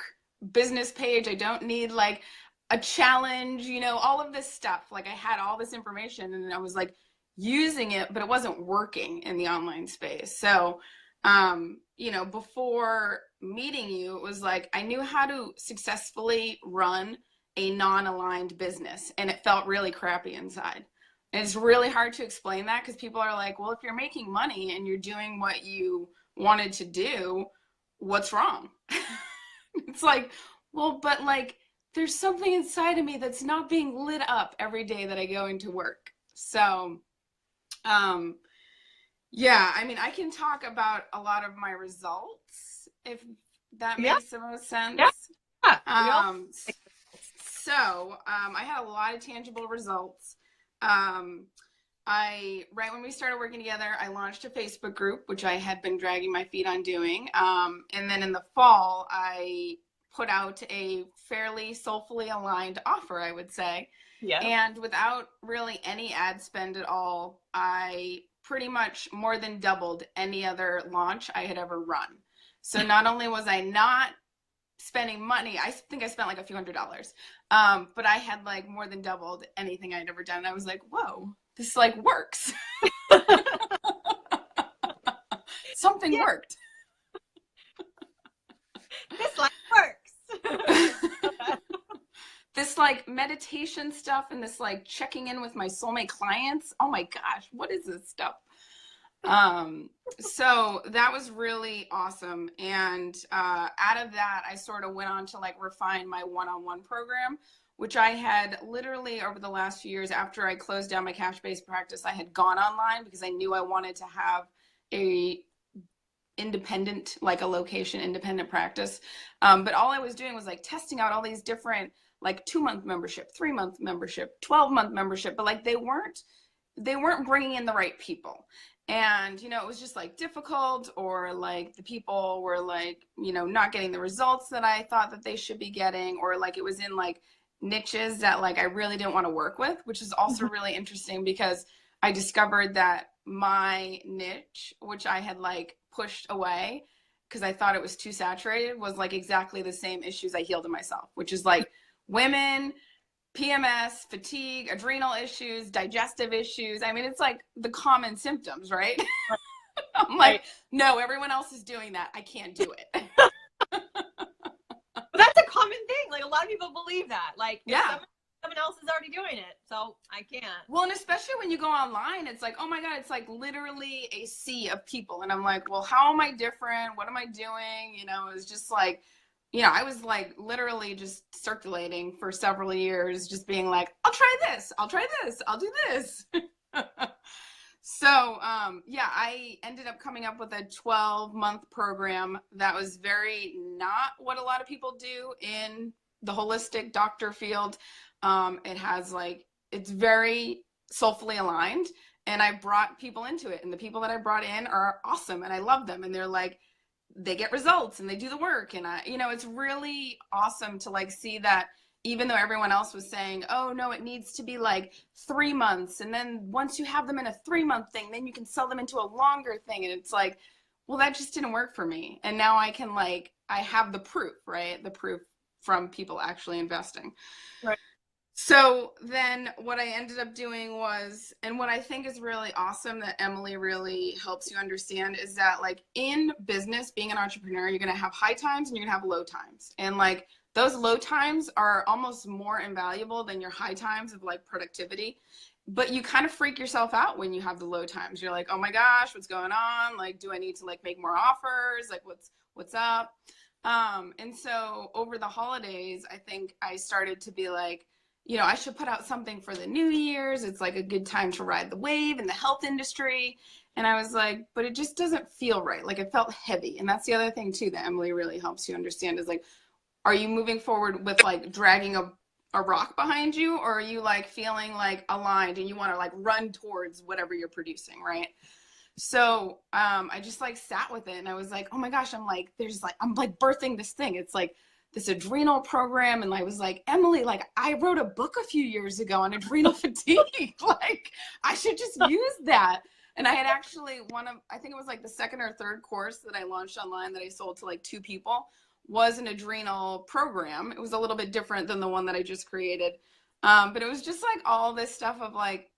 [SPEAKER 6] business page. I don't need like a challenge, you know, all of this stuff. Like I had all this information and I was like using it, but it wasn't working in the online space. So, you know, before meeting you, it was like I knew how to successfully run a non-aligned business and it felt really crappy inside. And it's really hard to explain that because people are like, well, if you're making money and you're doing what you wanted to do, what's wrong? It's like, well, but like there's something inside of me that's not being lit up every day that I go into work. So, yeah, I mean, I can talk about a lot of my results if that makes the most sense.
[SPEAKER 1] Yeah.
[SPEAKER 6] So, I had a lot of tangible results. Right when we started working together, I launched a Facebook group, which I had been dragging my feet on doing. And then in the fall, I put out a fairly soulfully aligned offer, I would say.
[SPEAKER 1] Yeah.
[SPEAKER 6] And without really any ad spend at all, I pretty much more than doubled any other launch I had ever run. So not only was I not spending money, I think I spent like a few $100s, but I had like more than doubled anything I'd ever done. And I was like, whoa, this like works. Something worked.
[SPEAKER 1] This life works.
[SPEAKER 6] This like meditation stuff and this like checking in with my soulmate clients. Oh my gosh, what is this stuff? So that was really awesome. And out of that, I sort of went on to like refine my one-on-one program, which I had literally over the last few years after I closed down my cash-based practice, I had gone online because I knew I wanted to have a independent, like a location independent practice. But all I was doing was like testing out all these different like 2-month membership, 3-month membership, 12-month membership, but like they weren't bringing in the right people. And, you know, it was just like difficult, or like the people were like, you know, not getting the results that I thought that they should be getting, or like it was in like niches that like I really didn't want to work with, which is also really interesting because I discovered that my niche, which I had like pushed away because I thought it was too saturated, was like exactly the same issues I healed in myself, which is like women, PMS, fatigue, adrenal issues, digestive issues. I mean, it's like the common symptoms, right? I'm like, no, everyone else is doing that. I can't do it.
[SPEAKER 1] That's a common thing. Like a lot of people believe that. Like,
[SPEAKER 6] yeah,
[SPEAKER 1] someone else is already doing it, so I can't.
[SPEAKER 6] Well, and especially when you go online, it's like, oh my God, it's like literally a sea of people. And I'm like, well, how am I different? What am I doing? You know, it's just like, you know, I was like literally just circulating for several years, just being like, I'll try this, I'll try this, I'll do this. So, yeah, I ended up coming up with a 12-month program that was very not what a lot of people do in the holistic doctor field. It has like, it's very soulfully aligned, and I brought people into it, and the people that I brought in are awesome, and I love them, and they're like, they get results and they do the work. And I, you know, it's really awesome to like see that even though everyone else was saying, oh no, it needs to be like 3 months. And then once you have them in a 3-month thing, then you can sell them into a longer thing. And it's like, well, that just didn't work for me. And now I can like, I have the proof, right? The proof from people actually investing.
[SPEAKER 1] Right.
[SPEAKER 6] So then what I ended up doing was, and what I think is really awesome that Emily really helps you understand, is that like in business, being an entrepreneur, you're going to have high times and you're going to have low times. And like those low times are almost more invaluable than your high times of like productivity. But you kind of freak yourself out when you have the low times. You're like, oh my gosh, what's going on? Like, do I need to like make more offers? Like what's up? And so over the holidays, I think I started to be like, I should put out something for the New Year's. It's like a good time to ride the wave in the health industry. And I was like, but it just doesn't feel right. Like it felt heavy. And that's the other thing too that Emily really helps you understand is like, are you moving forward with like dragging a rock behind you, or are you like feeling like aligned and you want to like run towards whatever you're producing, right? So I just like sat with it and I was like, oh my gosh, I'm like birthing this thing. It's like this adrenal program. And I was like, Emily, like I wrote a book a few years ago on adrenal fatigue. Like I should just use that. And I had actually I think it was like the second or third course that I launched online that I sold to like 2 people was an adrenal program. It was a little bit different than the one that I just created. But it was just like all this stuff of like,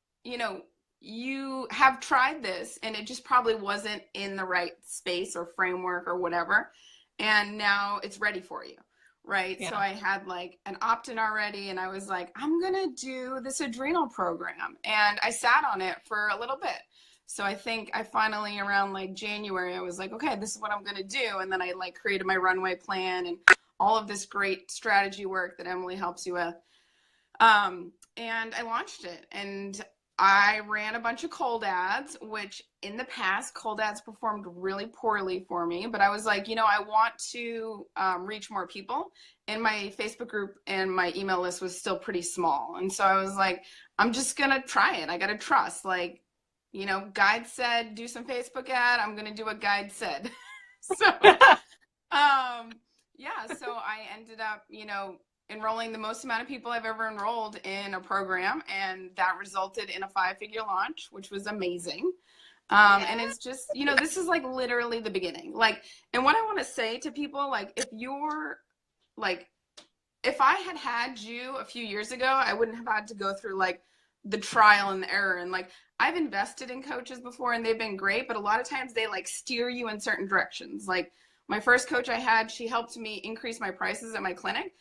[SPEAKER 6] you have tried this and it just probably wasn't in the right space or framework or whatever. And now it's ready for you. Right. Yeah. So I had like an opt-in already and I was like, I'm going to do this adrenal program. And I sat on it for a little bit. So I think I finally around like January, I was like, okay, this is what I'm going to do. And then I like created my runway plan and all of this great strategy work that Emily helps you with. And I launched it and I ran a bunch of cold ads, which in the past, cold ads performed really poorly for me. But I was like, I want to reach more people. And my Facebook group and my email list was still pretty small. And so I was like, I'm just going to try it. I got to trust. Like, Guide said, do some Facebook ad. I'm going to do what Guide said. So, yeah, so I ended up, enrolling the most amount of people I've ever enrolled in a program. And that resulted in a 5-figure launch, which was amazing. And it's just, this is like literally the beginning. Like, and what I want to say to people, like, if I had had you a few years ago, I wouldn't have had to go through like the trial and the error. And like, I've invested in coaches before and they've been great, but a lot of times they like steer you in certain directions. Like my first coach I had, she helped me increase my prices at my clinic.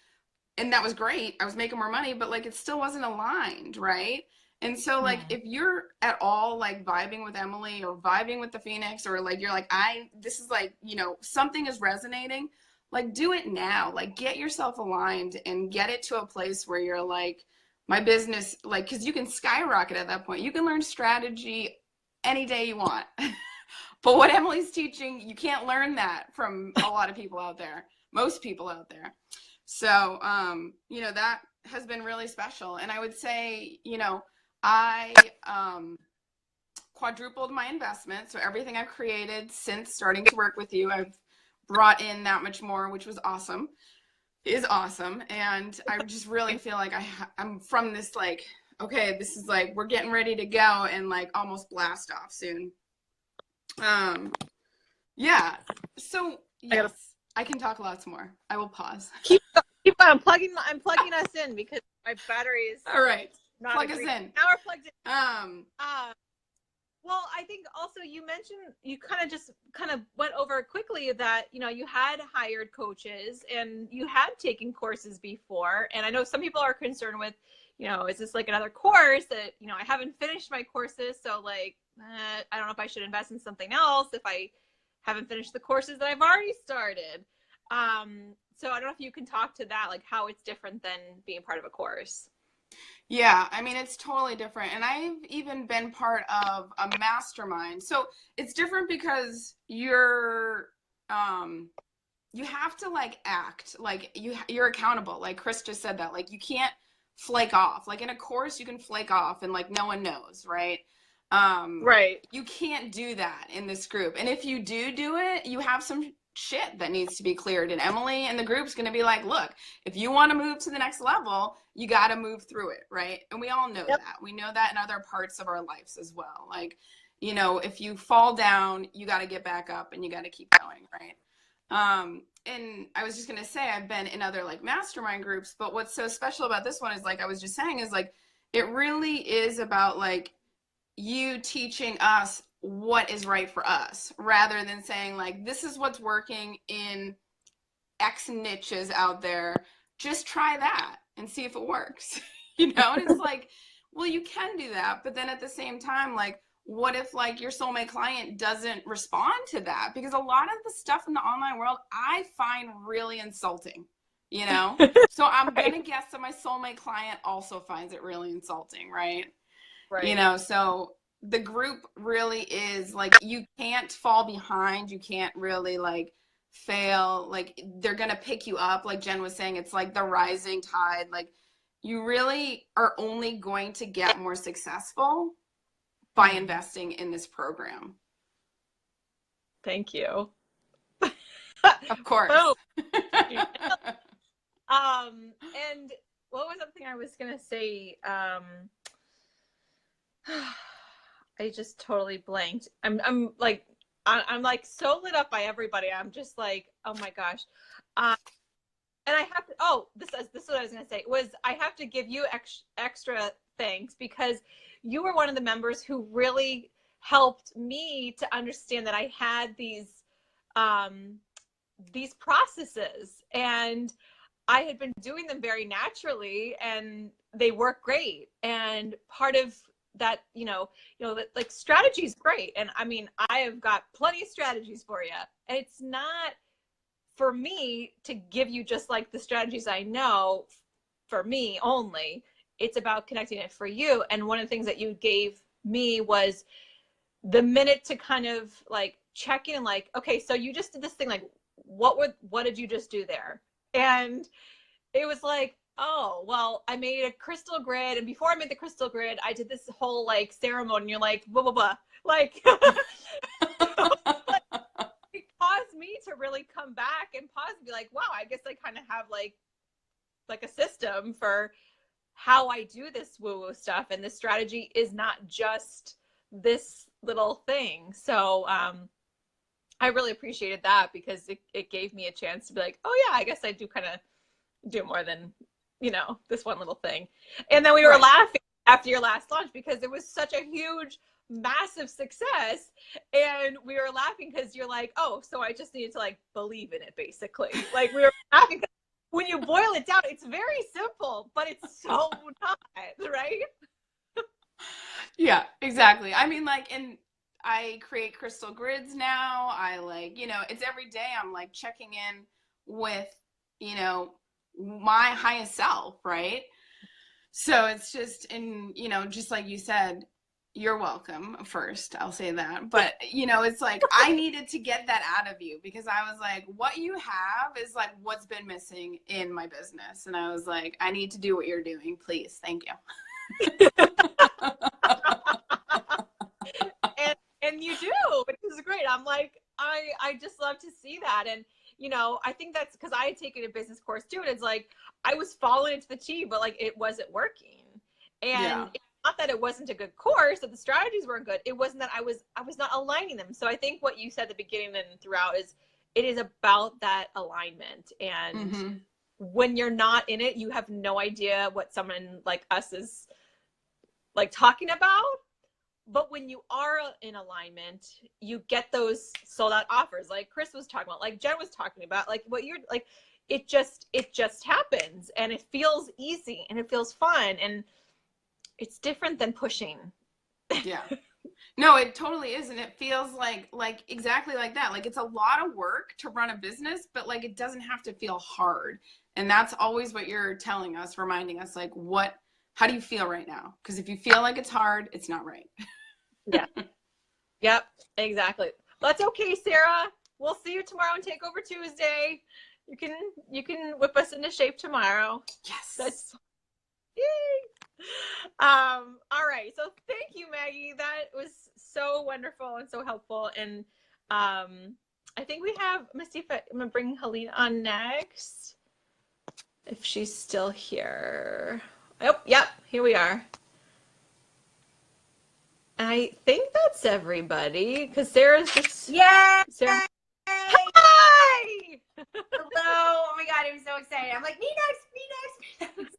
[SPEAKER 6] And that was great. I was making more money, but like it still wasn't aligned, right? And so like if you're at all like vibing with Emily or vibing with the Phoenix, or like you're like, this is like, something is resonating, like do it now. Like get yourself aligned and get it to a place where you're like, my business, like, because you can skyrocket at that point. You can learn strategy any day you want. But what Emily's teaching, you can't learn that from a lot of people out there, most people out there. So, that has been really special. And I would say, I quadrupled my investment. So everything I've created since starting to work with you, I've brought in that much more, which was awesome. Is awesome. And I just really feel like I'm from this, like, okay, this is like, we're getting ready to go and like almost blast off soon. Yeah. So yes, I can talk lots more. I will pause.
[SPEAKER 1] Keep on. I'm plugging us in because my battery is
[SPEAKER 6] all right.
[SPEAKER 1] Not
[SPEAKER 6] plug us in.
[SPEAKER 1] Now we're plugged in. Well, I think also you mentioned, you kind of went over quickly that, you had hired coaches and you had taken courses before. And I know some people are concerned with, is this like another course that, I haven't finished my courses. So like, I don't know if I should invest in something else if I haven't finished the courses that I've already started. So I don't know if you can talk to that, like how it's different than being part of a course.
[SPEAKER 6] Yeah, I mean, it's totally different. And I've even been part of a mastermind. So it's different because you have to like act like you're accountable. Like Chris just said that, like you can't flake off. Like in a course, you can flake off and like no one knows, right?
[SPEAKER 1] Right.
[SPEAKER 6] You can't do that in this group. And if you do it, you have some shit that needs to be cleared. And Emily and the group's going to be like, look, if you want to move to the next level, you got to move through it. Right. And we all know that. We know that in other parts of our lives as well. Like, if you fall down, you got to get back up and you got to keep going. Right. And I was just going to say, I've been in other like mastermind groups, but what's so special about this one is like, I was just saying is like, it really is about like you teaching us what is right for us rather than saying like, this is what's working in X niches out there. Just try that and see if it works, and it's like, well, you can do that. But then at the same time, like, what if like your soulmate client doesn't respond to that? Because a lot of the stuff in the online world I find really insulting, you know? So I'm
[SPEAKER 1] Right.
[SPEAKER 6] gonna guess that my soulmate client also finds it really insulting, right?
[SPEAKER 1] Right.
[SPEAKER 6] You know, so the group really is like, you can't fall behind, you can't really like fail, like they're gonna pick you up, like Jen was saying, it's like the rising tide. Like you really are only going to get more successful by investing in this program.
[SPEAKER 1] Thank you.
[SPEAKER 6] Of course.
[SPEAKER 1] Boom. And what was something I was gonna say? I just totally blanked. I'm like like so lit up by everybody. I'm just like, oh my gosh. And I have to, this is what I was going to say, was I have to give you extra thanks because you were one of the members who really helped me to understand that I had these processes, and I had been doing them very naturally and they work great. And part of that, like strategy is great. And I mean, I have got plenty of strategies for you. It's not for me to give you just like the strategies I know for me only. It's about connecting it for you. And one of the things that you gave me was the minute to kind of like check in, like, okay, so you just did this thing, like what did you just do there? And it was like, oh, well, I made a crystal grid, and before I made the crystal grid, I did this whole like ceremony, and you're like, blah blah blah, like it caused me to really come back and pause and be like, wow, I guess I kind of have like a system for how I do this woo-woo stuff, and this strategy is not just this little thing. So I really appreciated that because it gave me a chance to be like, oh yeah, I guess I do kind of do more than, this one little thing. And then we were laughing after your last launch because it was such a huge, massive success. And we were laughing because you're like, oh, so I just needed to like believe in it, basically. Like we were laughing because when you boil it down, it's very simple, but it's so not, right?
[SPEAKER 6] Yeah, exactly. I mean, like, and I create crystal grids now. I like, it's every day I'm like checking in with, my highest self, right? So it's just, and, just like you said, you're welcome first, I'll say that. But, it's like, I needed to get that out of you because I was like, what you have is like what's been missing in my business. And I was like, I need to do what you're doing, please. Thank you.
[SPEAKER 1] and you do, which is great. I'm like, I just love to see that. And I think that's because I had taken a business course too, and it's like I was following it to the T, but like it wasn't working. And it's not that it wasn't a good course, that the strategies weren't good. It wasn't that I was not aligning them. So I think what you said at the beginning and throughout is it is about that alignment. And when you're not in it, you have no idea what someone like us is like talking about. But when you are in alignment, you get those sold out offers like Chris was talking about, like Jen was talking about, like what you're like, it just happens, and it feels easy and it feels fun, and it's different than pushing.
[SPEAKER 6] Yeah. No, it totally is. And it feels like exactly like that. Like it's a lot of work to run a business, but like it doesn't have to feel hard. And that's always what you're telling us, reminding us, like, how do you feel right now? Because if you feel like it's hard, it's not right.
[SPEAKER 1] Yeah. Yep, exactly. That's okay, Sarah. We'll see you tomorrow on Takeover Tuesday. You can whip us into shape tomorrow.
[SPEAKER 6] Yes.
[SPEAKER 1] That's yay. All right. So thank you, Maggie. That was so wonderful and so helpful. And I think we have, I'm gonna bring Helene on next. If she's still here. Oh, yep, here we are. I think that's everybody, because Sarah's just...
[SPEAKER 7] Yay!
[SPEAKER 1] Sarah... Hi!
[SPEAKER 7] Hello! Oh my god, I'm so excited. I'm like, me next.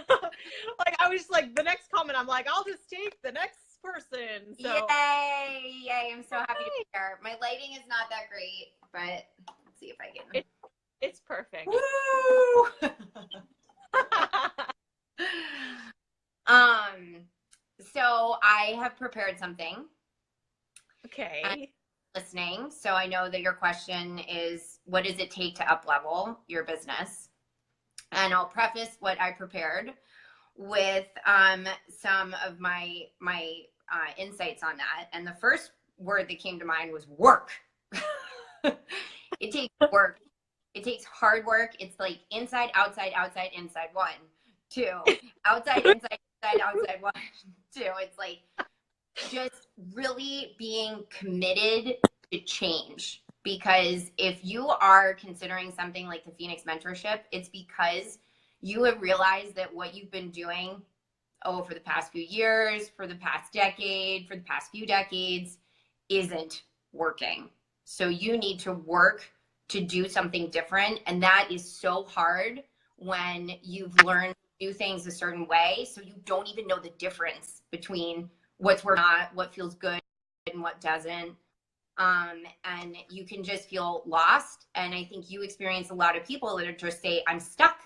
[SPEAKER 1] Like, I was just like, the next comment, I'm like, I'll just take the next person. So.
[SPEAKER 7] Yay! I'm so happy to be here. My lighting is not that great, but let's see if I can.
[SPEAKER 1] It's perfect.
[SPEAKER 7] Woo! So I have prepared something.
[SPEAKER 1] Okay.
[SPEAKER 7] I'm listening. So I know that your question is, what does it take to up level your business? And I'll preface what I prepared with some of my insights on that. And the first word that came to mind was work. It takes work. It takes hard work. It's like inside, outside, outside, inside. 1, 2, outside, inside, inside, outside. 1, 2. It's like just really being committed to change. Because if you are considering something like the Phoenix Mentorship, it's because you have realized that what you've been doing, for the past few years, for the past decade, for the past few decades, isn't working. So you need to work to do something different. And that is so hard when you've learned to do things a certain way. So you don't even know the difference between what's working, what feels good and what doesn't. And you can just feel lost. And I think you experience a lot of people that are just say, I'm stuck.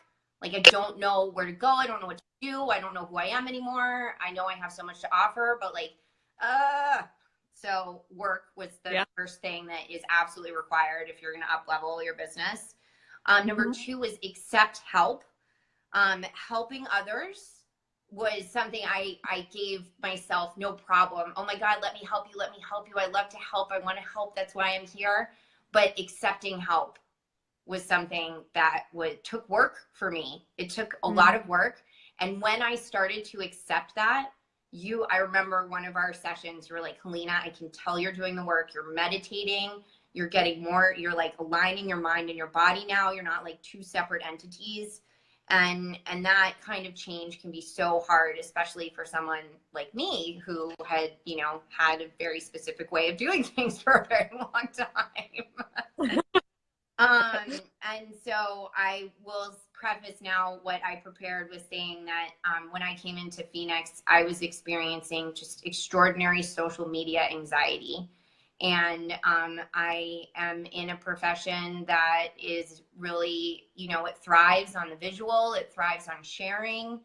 [SPEAKER 7] Like, I don't know where to go. I don't know what to do. I don't know who I am anymore. I know I have so much to offer, but like, so work was the first thing that is absolutely required if you're going to up level your business. Number 2 is accept help. Helping others was something I gave myself no problem. Oh my God, let me help you. Let me help you. I love to help. I want to help. That's why I'm here. But accepting help was something that took work for me. It took a lot of work. And when I started to accept that, I remember one of our sessions, you were like, Helena, I can tell you're doing the work. You're meditating. You're getting more, you're like aligning your mind and your body now. You're not like 2 separate entities. And that kind of change can be so hard, especially for someone like me who had, had a very specific way of doing things for a very long time. And so I will preface now what I prepared with saying that when I came into Phoenix, I was experiencing just extraordinary social media anxiety. And I am in a profession that is really, it thrives on the visual, it thrives on sharing.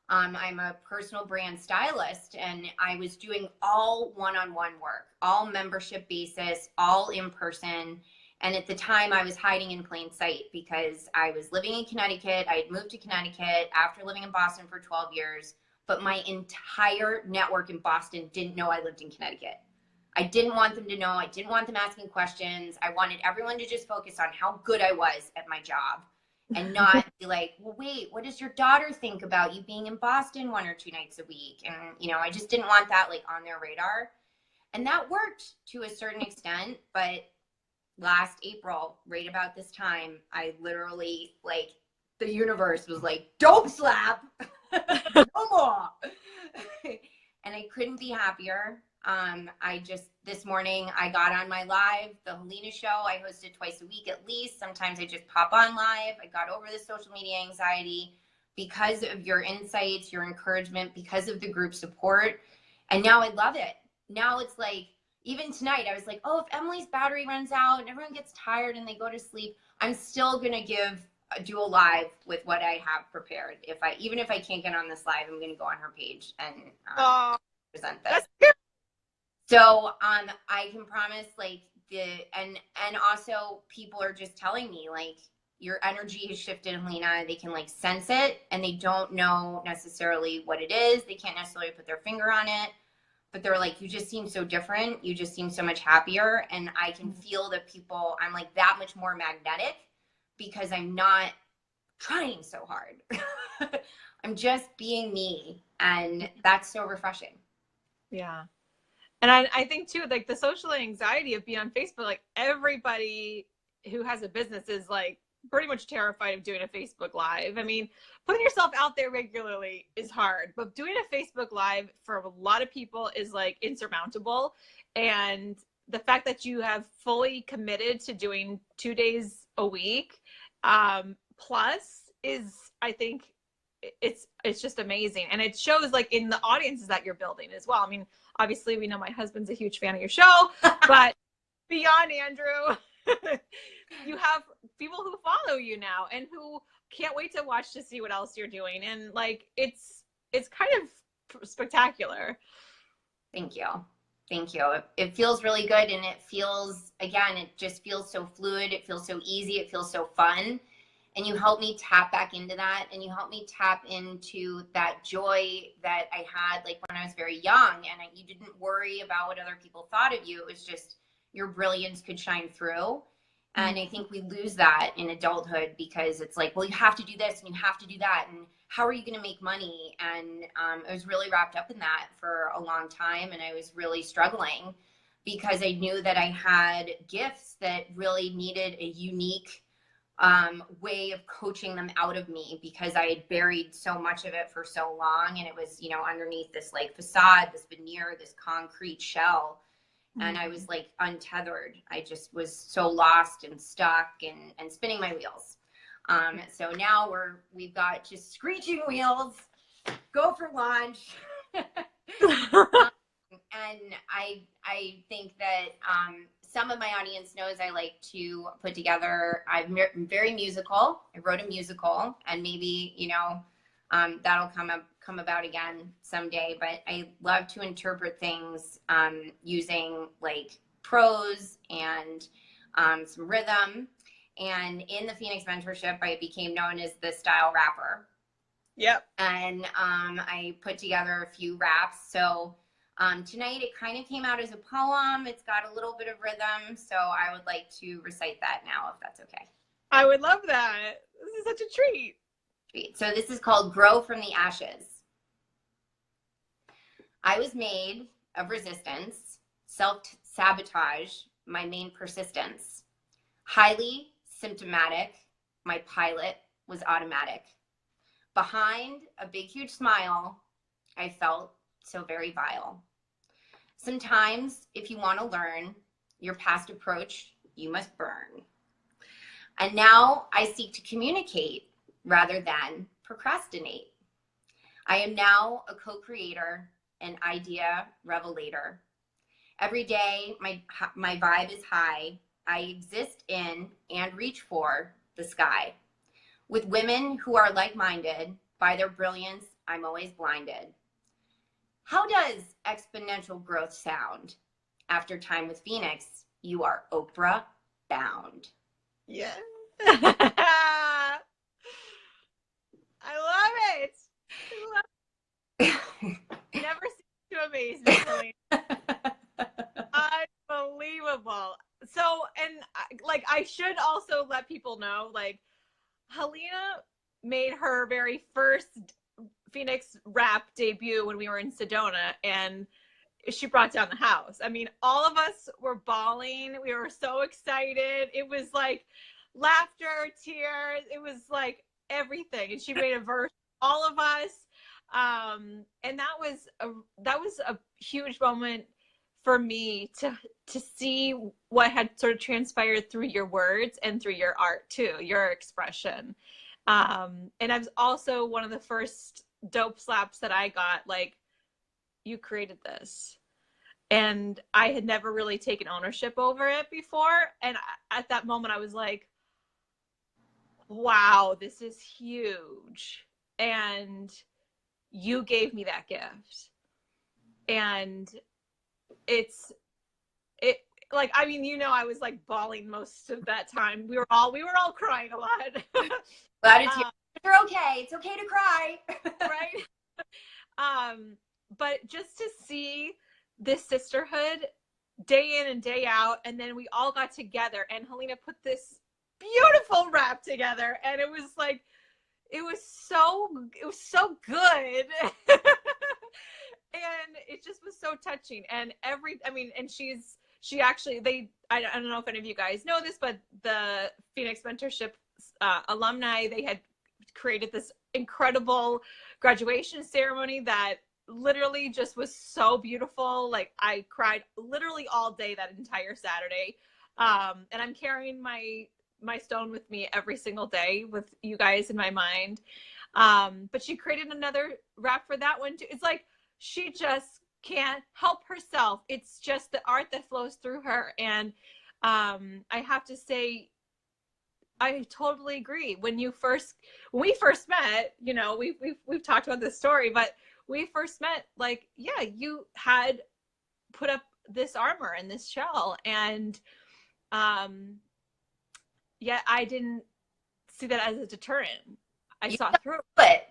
[SPEAKER 7] I'm a personal brand stylist, and I was doing all one-on-one work, all membership basis, all in person. And at the time I was hiding in plain sight because I was living in Connecticut. I had moved to Connecticut after living in Boston for 12 years, but my entire network in Boston didn't know I lived in Connecticut. I didn't want them to know. I didn't want them asking questions. I wanted everyone to just focus on how good I was at my job and not be like, well, wait, what does your daughter think about you being in Boston 1 or 2 nights a week? And, I just didn't want that like on their radar. And that worked to a certain extent, but last April, right about this time, I literally, like, the universe was like, dope slap, no more. And I couldn't be happier. This morning I got on my live, the Helena show. I host it twice a week at least. Sometimes I just pop on live. I got over the social media anxiety because of your insights, your encouragement, because of the group support. And now I love it. Now it's like, even tonight, I was like, oh, if Emily's battery runs out and everyone gets tired and they go to sleep, I'm still going to do a live with what I have prepared. Even if I can't get on this live, I'm going to go on her page and present this. So I can promise and also people are just telling me like your energy has shifted, Helena. They can like sense it and they don't know necessarily what it is. They can't necessarily put their finger on it, but they're like, you just seem so different. You just seem so much happier. And I can feel that I'm like that much more magnetic because I'm not trying so hard. I'm just being me. And that's so refreshing.
[SPEAKER 1] Yeah. And I think too, like the social anxiety of being on Facebook, like everybody who has a business is like pretty much terrified of doing a Facebook Live. I mean, putting yourself out there regularly is hard, but doing a Facebook Live for a lot of people is like insurmountable. And the fact that you have fully committed to doing 2 days a week plus is, I think, it's just amazing. And it shows like in the audiences that you're building as well. I mean, obviously we know my husband's a huge fan of your show, but beyond Andrew, you have people who follow you now and who can't wait to watch to see what else you're doing. And like, it's kind of spectacular.
[SPEAKER 7] Thank you. Thank you. It feels really good. And it feels, again, it just feels so fluid. It feels so easy. It feels so fun. And you help me tap back into that. And you help me tap into that joy that I had like when I was very young. And you didn't worry about what other people thought of you. It was just your brilliance could shine through. And I think we lose that in adulthood because it's like, well, you have to do this and you have to do that. And how are you going to make money? And I was really wrapped up in that for a long time. And I was really struggling because I knew that I had gifts that really needed a unique way of coaching them out of me because I had buried so much of it for so long. And it was, you know, underneath this like facade, this veneer, this concrete shell. And I was like untethered. I just was so lost and stuck and spinning my wheels. So now we've got just screeching wheels, go for launch. And I think that some of my audience knows I like to put together, I'm very musical. I wrote a musical and maybe, you know, that'll come about again someday, but I love to interpret things using like prose and some rhythm. And in the Phoenix Mentorship, I became known as the style rapper.
[SPEAKER 1] Yep.
[SPEAKER 7] And I put together a few raps. So tonight it kind of came out as a poem. It's got a little bit of rhythm. So I would like to recite that now, if that's okay.
[SPEAKER 1] I would love that. This is such a treat.
[SPEAKER 7] So this is called Grow from the Ashes. I was made of resistance, self-sabotage, my main persistence. Highly symptomatic, my pilot was automatic. Behind a big, huge smile, I felt so very vile. Sometimes, if you want to learn your past approach, you must burn. And now I seek to communicate rather than procrastinate. I am now a co-creator, an idea revelator. Every day, my vibe is high. I exist in and reach for the sky. With women who are like-minded, by their brilliance, I'm always blinded. How does exponential growth sound? After time with Phoenix, you are Oprah bound.
[SPEAKER 1] Yeah. I love it. Never cease to amaze me, Helena. Unbelievable. So, and like, I should also let people know, like, Helena made her very first Phoenix rap debut when we were in Sedona, and she brought down the house. I mean, all of us were bawling. We were so excited. It was like laughter, tears. It was like everything. And she made a verse for all of us. And that was a huge moment for me to see what had sort of transpired through your words and through your art too, your expression. And I was also one of the first dope slaps that I got, like, you created this. And I had never really taken ownership over it before. And at that moment I was like, wow, this is huge. And you gave me that gift. And it like, I mean, you know, I was like bawling most of that time. We were all crying a lot.
[SPEAKER 7] You're okay. It's okay to cry.
[SPEAKER 1] Right. But just to see this sisterhood day in and day out, and then we all got together and Helena put this beautiful rap together, and it was like, it was so good. And it just was so touching. And she actually, I don't know if any of you guys know this, but the Phoenix Mentorship alumni, they had created this incredible graduation ceremony that literally just was so beautiful. Like, I cried literally all day that entire Saturday. And I'm carrying my stone with me every single day with you guys in my mind. But she created another rap for that one too. It's like, she just can't help herself. It's just the art that flows through her. And I have to say, I totally agree. When we first met, you know, we've talked about this story, but we first met, like, yeah, you had put up this armor and this shell, and yet I didn't see that as a deterrent. I
[SPEAKER 7] You
[SPEAKER 1] saw
[SPEAKER 7] saw
[SPEAKER 1] through
[SPEAKER 7] it.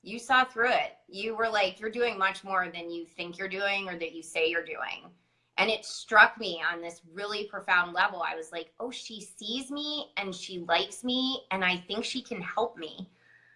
[SPEAKER 7] You saw through it. You were like, you're doing much more than you think you're doing or that you say you're doing. And it struck me on this really profound level. I was like, oh, she sees me and she likes me, and I think she can help me.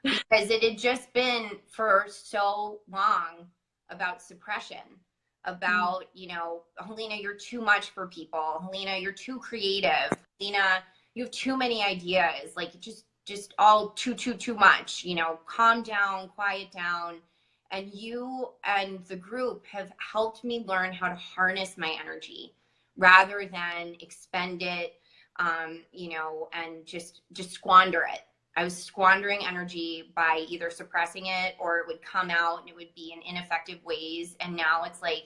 [SPEAKER 7] Because it had just been for so long about suppression, about, you know, Helena, you're too much for people. Helena, you're too creative. Helena, you have too many ideas. Like, just all too much, you know, calm down, quiet down. And you and the group have helped me learn how to harness my energy rather than expend it, you know, and just squander it. I was squandering energy by either suppressing it, or it would come out and it would be in ineffective ways. And now it's like,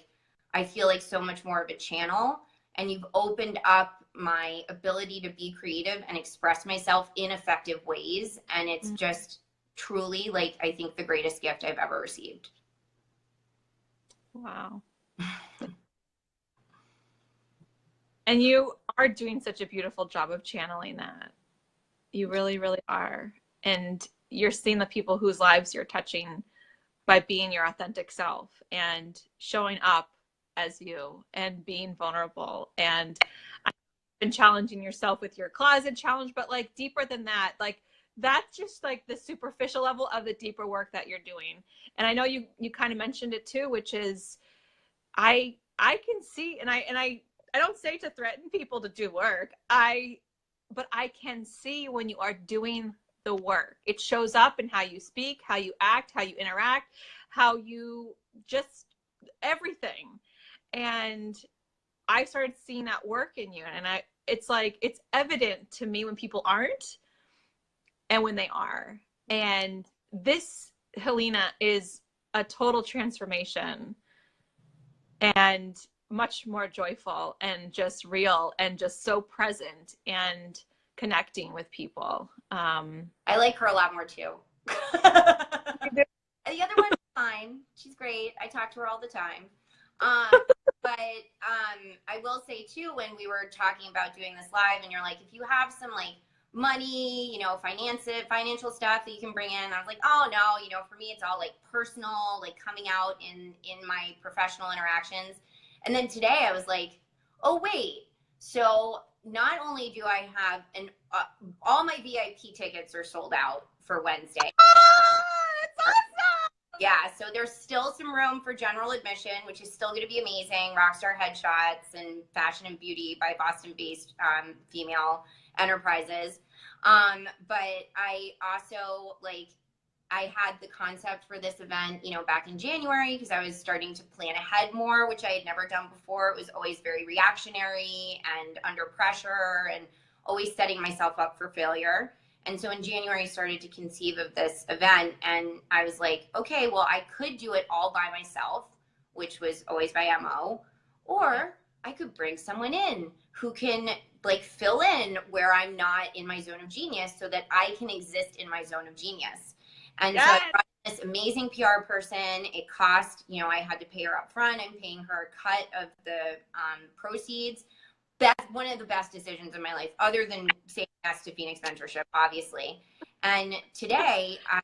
[SPEAKER 7] I feel like so much more of a channel, and you've opened up my ability to be creative and express myself in effective ways. And it's just truly, like, I think the greatest gift I've ever received.
[SPEAKER 1] Wow. And you are doing such a beautiful job of channeling that. You really, really are. And you're seeing the people whose lives you're touching by being your authentic self and showing up as you and being vulnerable. And I've been challenging yourself with your closet challenge, but like deeper than that, like that's just like the superficial level of the deeper work that you're doing. And I know you kind of mentioned it too, which is I can see, and I don't say to threaten people to do work. But I can see when you are doing the work. It shows up in how you speak, how you act, how you interact, how you just everything. And I started seeing that work in you. And it's like, it's evident to me when people aren't and when they are. And this, Helena, is a total transformation and much more joyful and just real and just so present and connecting with people.
[SPEAKER 7] I like her a lot more too. The other one's fine. She's great. I talk to her all the time. But I will say too, when we were talking about doing this live, and you're like, if you have some like money, you know, financial stuff that you can bring in, I was like, oh no, you know, for me it's all like personal, like coming out in my professional interactions. And then today I was like, oh wait, so not only do I have all my VIP tickets are sold out for Wednesday.
[SPEAKER 1] Oh, it's awesome!
[SPEAKER 7] Yeah, so there's still some room for general admission, which is still going to be amazing. Rockstar Headshots and Fashion and Beauty by Boston-based female enterprises. But I also, like, I had the concept for this event, you know, back in January, because I was starting to plan ahead more, which I had never done before. It was always very reactionary and under pressure and always setting myself up for failure. And so in January, I started to conceive of this event, and I was like, okay, well, I could do it all by myself, which was always my MO, or I could bring someone in who can like fill in where I'm not in my zone of genius so that I can exist in my zone of genius. And so I brought this amazing PR person. It cost, you know, I had to pay her up front. I'm paying her a cut of the proceeds. That's one of the best decisions in my life, other than saying yes to Phoenix Mentorship, obviously. And today I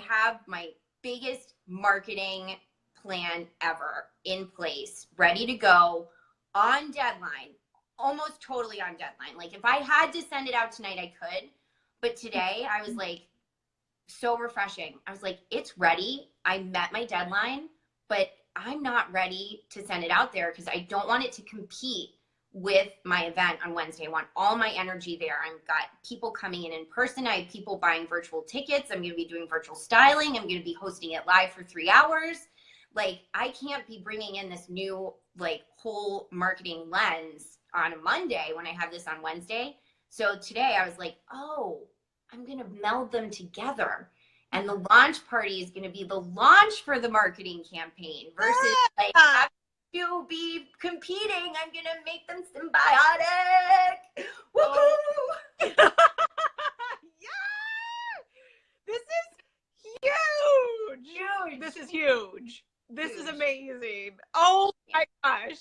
[SPEAKER 7] have my biggest marketing plan ever in place, ready to go, on deadline, almost totally on deadline. Like if I had to send it out tonight, I could. But today I was like, so refreshing. I was like, it's ready. I met my deadline, but I'm not ready to send it out there because I don't want it to compete with my event on Wednesday. I want all my energy there. I've got people coming in person. I have people buying virtual tickets. I'm going to be doing virtual styling. I'm going to be hosting it live for 3 hours. Like, I can't be bringing in this new, like, whole marketing lens on a Monday when I have this on Wednesday. So today I was like, oh, I'm going to meld them together. And the launch party is going to be the launch for the marketing campaign versus like have to be competing. I'm going to make them symbiotic. Woohoo!
[SPEAKER 1] Yeah! This is huge! this is huge. This is
[SPEAKER 7] Huge.
[SPEAKER 1] amazing. Oh my gosh.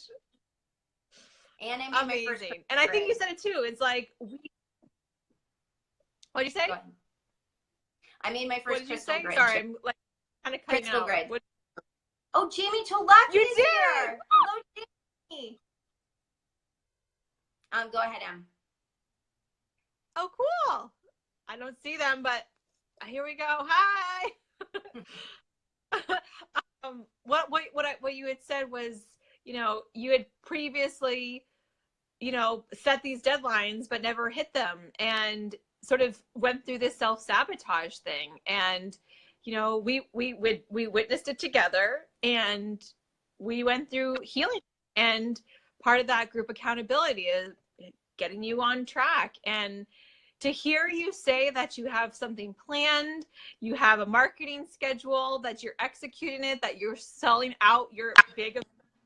[SPEAKER 7] And I made my first
[SPEAKER 1] Amazing. And I think you
[SPEAKER 7] grade.
[SPEAKER 1] said it too. It's like, what'd you say?
[SPEAKER 7] Go ahead. I made my
[SPEAKER 1] What
[SPEAKER 7] first
[SPEAKER 1] did you
[SPEAKER 7] crystal
[SPEAKER 1] say?
[SPEAKER 7] grid.
[SPEAKER 1] Sorry, I'm like kind of cutting
[SPEAKER 7] Crystal
[SPEAKER 1] out.
[SPEAKER 7] grid.
[SPEAKER 1] What-
[SPEAKER 7] Oh, Jamie Tolaki
[SPEAKER 1] You
[SPEAKER 7] is
[SPEAKER 1] did!
[SPEAKER 7] here. Hello, Jamie. Go ahead, Em.
[SPEAKER 1] Oh, cool. I don't see them, but here we go. Hi. What you had said was, you had previously, set these deadlines but never hit them, and sort of went through this self-sabotage thing. And we witnessed it together, and we went through healing. And part of that group accountability is getting you on track. And to hear you say that you have something planned, you have a marketing schedule, that you're executing it, that you're selling out your big,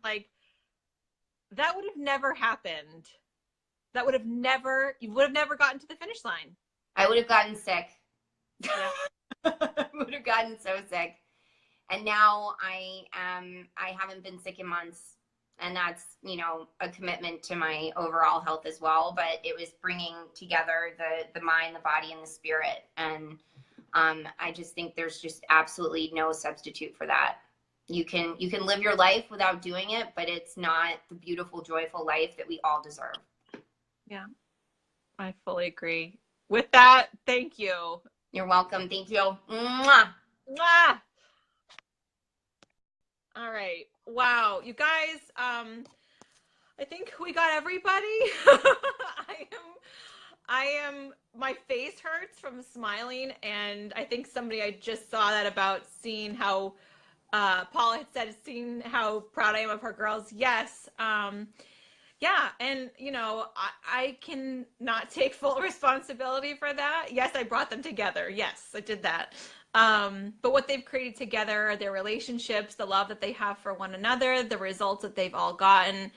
[SPEAKER 1] like, that would have never happened. You would have never gotten to the finish line.
[SPEAKER 7] I would have gotten sick.
[SPEAKER 1] Yeah.
[SPEAKER 7] I would have gotten so sick. And now I haven't been sick in months. And that's, a commitment to my overall health as well. But it was bringing together the mind, the body, and the spirit. And I just think there's just absolutely no substitute for that. You can live your life without doing it, but it's not the beautiful, joyful life that we all deserve.
[SPEAKER 1] Yeah, I fully agree. With that, thank you.
[SPEAKER 7] You're welcome. Thank you. Mwah.
[SPEAKER 1] Mwah! All right. Wow. You guys, I think we got everybody. My face hurts from smiling. And I think I just saw that about seeing how, Paula had said, seeing how proud I am of her girls. Yes. Yeah. And, I can not take full responsibility for that. Yes, I brought them together. Yes, I did that. But what they've created together, their relationships, the love that they have for one another, the results that they've all gotten,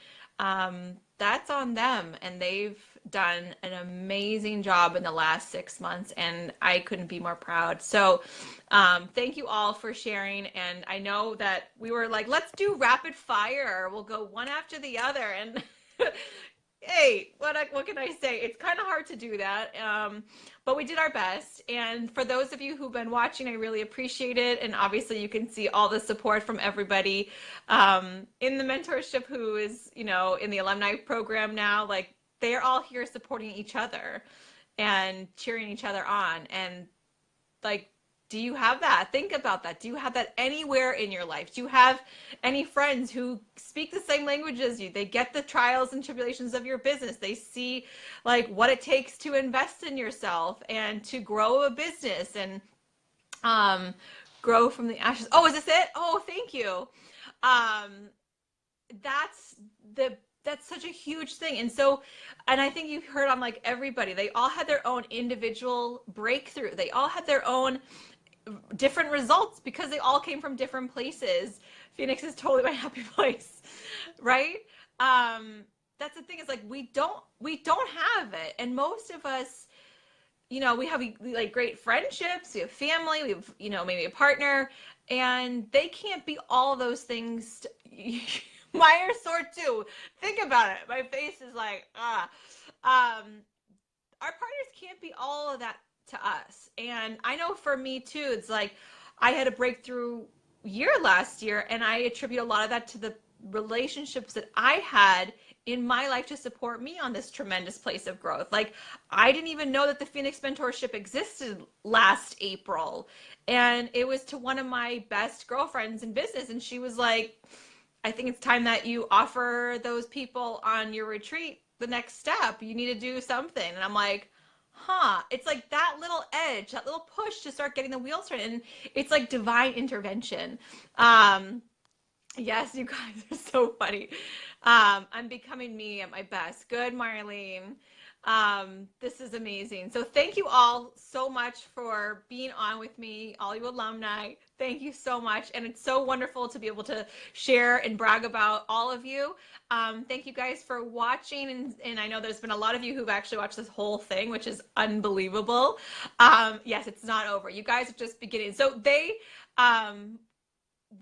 [SPEAKER 1] that's on them. And they've done an amazing job in the last 6 months, and I couldn't be more proud. So, thank you all for sharing. And I know that we were like, let's do rapid fire. We'll go one after the other. And hey, what can I say? It's kind of hard to do that, but we did our best. And for those of you who've been watching, I really appreciate it. And obviously you can see all the support from everybody in the mentorship who is, in the alumni program now. Like, they're all here supporting each other and cheering each other on. And like, do you have that? Think about that. Do you have that anywhere in your life? Do you have any friends who speak the same language as you? They get the trials and tribulations of your business. They see like what it takes to invest in yourself and to grow a business and grow from the ashes. Oh, is this it? Oh, thank you. That's such a huge thing. And I think you heard on like everybody, they all had their own individual breakthrough. They all had their own different results because they all came from different places. Phoenix is totally my happy place, right? That's the thing, is like, we don't have it. And most of us, we have like great friendships, we have family, we have, maybe a partner, and they can't be all those things. Mine are sore too. Think about it. My face is like, our partners can't be all of that to us. And I know for me too, it's like, I had a breakthrough year last year, and I attribute a lot of that to the relationships that I had in my life to support me on this tremendous place of growth. Like, I didn't even know that the Phoenix Mentorship existed last April. And it was to one of my best girlfriends in business. And she was like, I think it's time that you offer those people on your retreat the next step. You need to do something. And I'm like, it's like that little edge, that little push to start getting the wheels turning. And it's like divine intervention. Yes, you guys are so funny. I'm becoming me at my best. Good, Marlene. This is amazing. So thank you all so much for being on with me, all you alumni. Thank you so much. And it's so wonderful to be able to share and brag about all of you. Thank you guys for watching. And I know there's been a lot of you who've actually watched this whole thing, which is unbelievable. Yes, it's not over. You guys are just beginning. So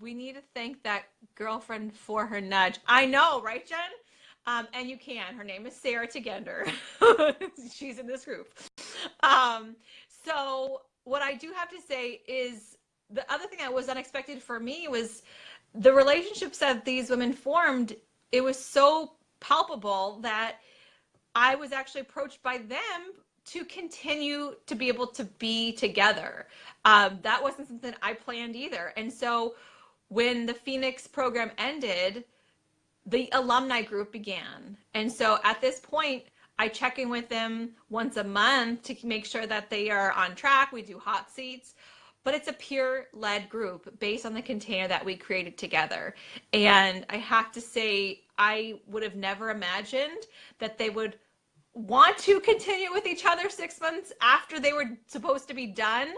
[SPEAKER 1] we need to thank that girlfriend for her nudge. I know, right, Jen? And you can. Her name is Sarah Tegender. She's in this group. So what I do have to say is the other thing that was unexpected for me was the relationships that these women formed. It was so palpable that I was actually approached by them to continue to be able to be together. That wasn't something I planned either. And so when the Phoenix program ended, the alumni group began. And so at this point, I check in with them once a month to make sure that they are on track. We do hot seats, but it's a peer led group based on the container that we created together. And I have to say, I would have never imagined that they would want to continue with each other 6 months after they were supposed to be done,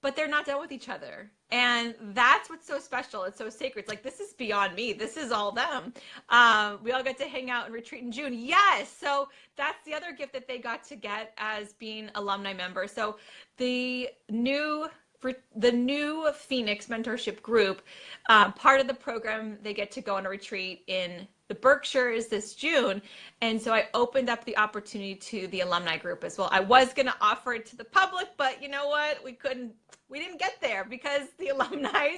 [SPEAKER 1] but they're not done with each other. And that's what's so special. It's so sacred. It's like, this is beyond me. This is all them. We all got to hang out and retreat in June. Yes. So that's the other gift that they got to get as being alumni members. So the new Phoenix mentorship group, part of the program, they get to go on a retreat in the Berkshires this June. And so I opened up the opportunity to the alumni group as well. I was going to offer it to the public, but you know what? We didn't get there because the alumni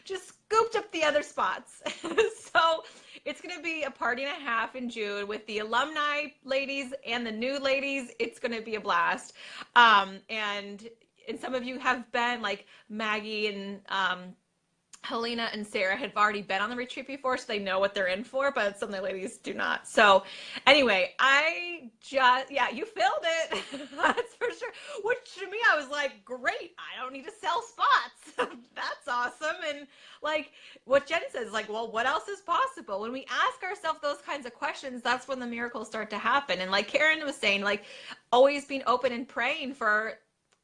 [SPEAKER 1] just scooped up the other spots. So it's going to be a party and a half in June with the alumni ladies and the new ladies. It's going to be a blast. And some of you have been, like Maggie and Helena and Sarah had already been on the retreat before, so they know what they're in for, but some of the ladies do not. So anyway, yeah, you filled it. That's for sure. Which to me, I was like, great, I don't need to sell spots. That's awesome. And like what Jen says, like, well, what else is possible? When we ask ourselves those kinds of questions, that's when the miracles start to happen. And like Karen was saying, like always being open and praying for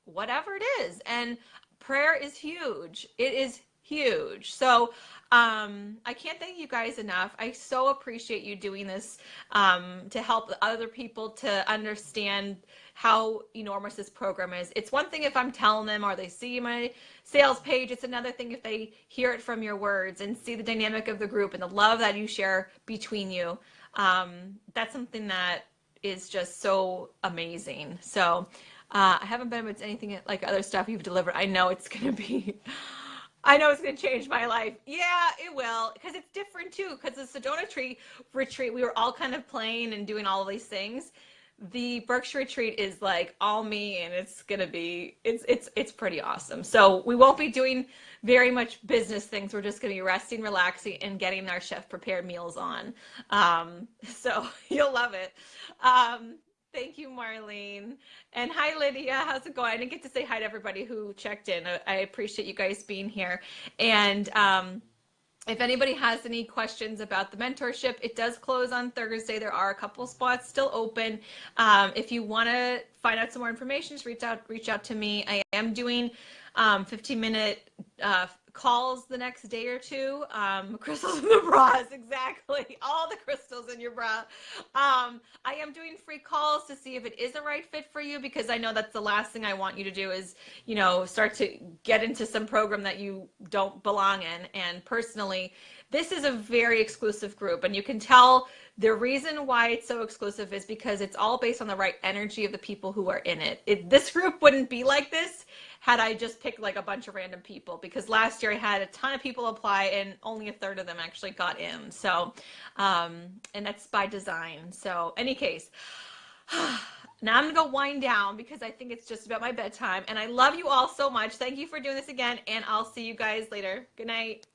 [SPEAKER 1] whatever it is. And prayer is huge. It is huge. So I can't thank you guys enough. I so appreciate you doing this to help other people to understand how enormous this program is. It's one thing if I'm telling them or they see my sales page. It's another thing if they hear it from your words and see the dynamic of the group and the love that you share between you. That's something that is just so amazing. So I haven't been with anything like other stuff you've delivered. I know it's going to change my life. Yeah, it will, because it's different too. Because the Sedona retreat, we were all kind of playing and doing all of these things. The Berkshire retreat is like all me, and it's gonna be it's pretty awesome. So we won't be doing very much business things. We're just gonna be resting, relaxing, and getting our chef prepared meals on. So you'll love it. Thank you, Marlene. And hi, Lydia. How's it going? I didn't get to say hi to everybody who checked in. I appreciate you guys being here. And if anybody has any questions about the mentorship, it does close on Thursday. There are a couple spots still open. If you want to find out some more information, just reach out to me. I am doing 15-minute calls the next day or two. Crystals in the bras, exactly. All the crystals in your bra. I am doing free calls to see if it is a right fit for you, because I know that's the last thing I want you to do is, start to get into some program that you don't belong in. And personally, this is a very exclusive group, and you can tell the reason why it's so exclusive is because it's all based on the right energy of the people who are in it. This group wouldn't be like this had I just picked like a bunch of random people, because last year I had a ton of people apply and only a third of them actually got in. So, and that's by design. So any case, now I'm gonna go wind down because I think it's just about my bedtime, and I love you all so much. Thank you for doing this again, and I'll see you guys later. Good night.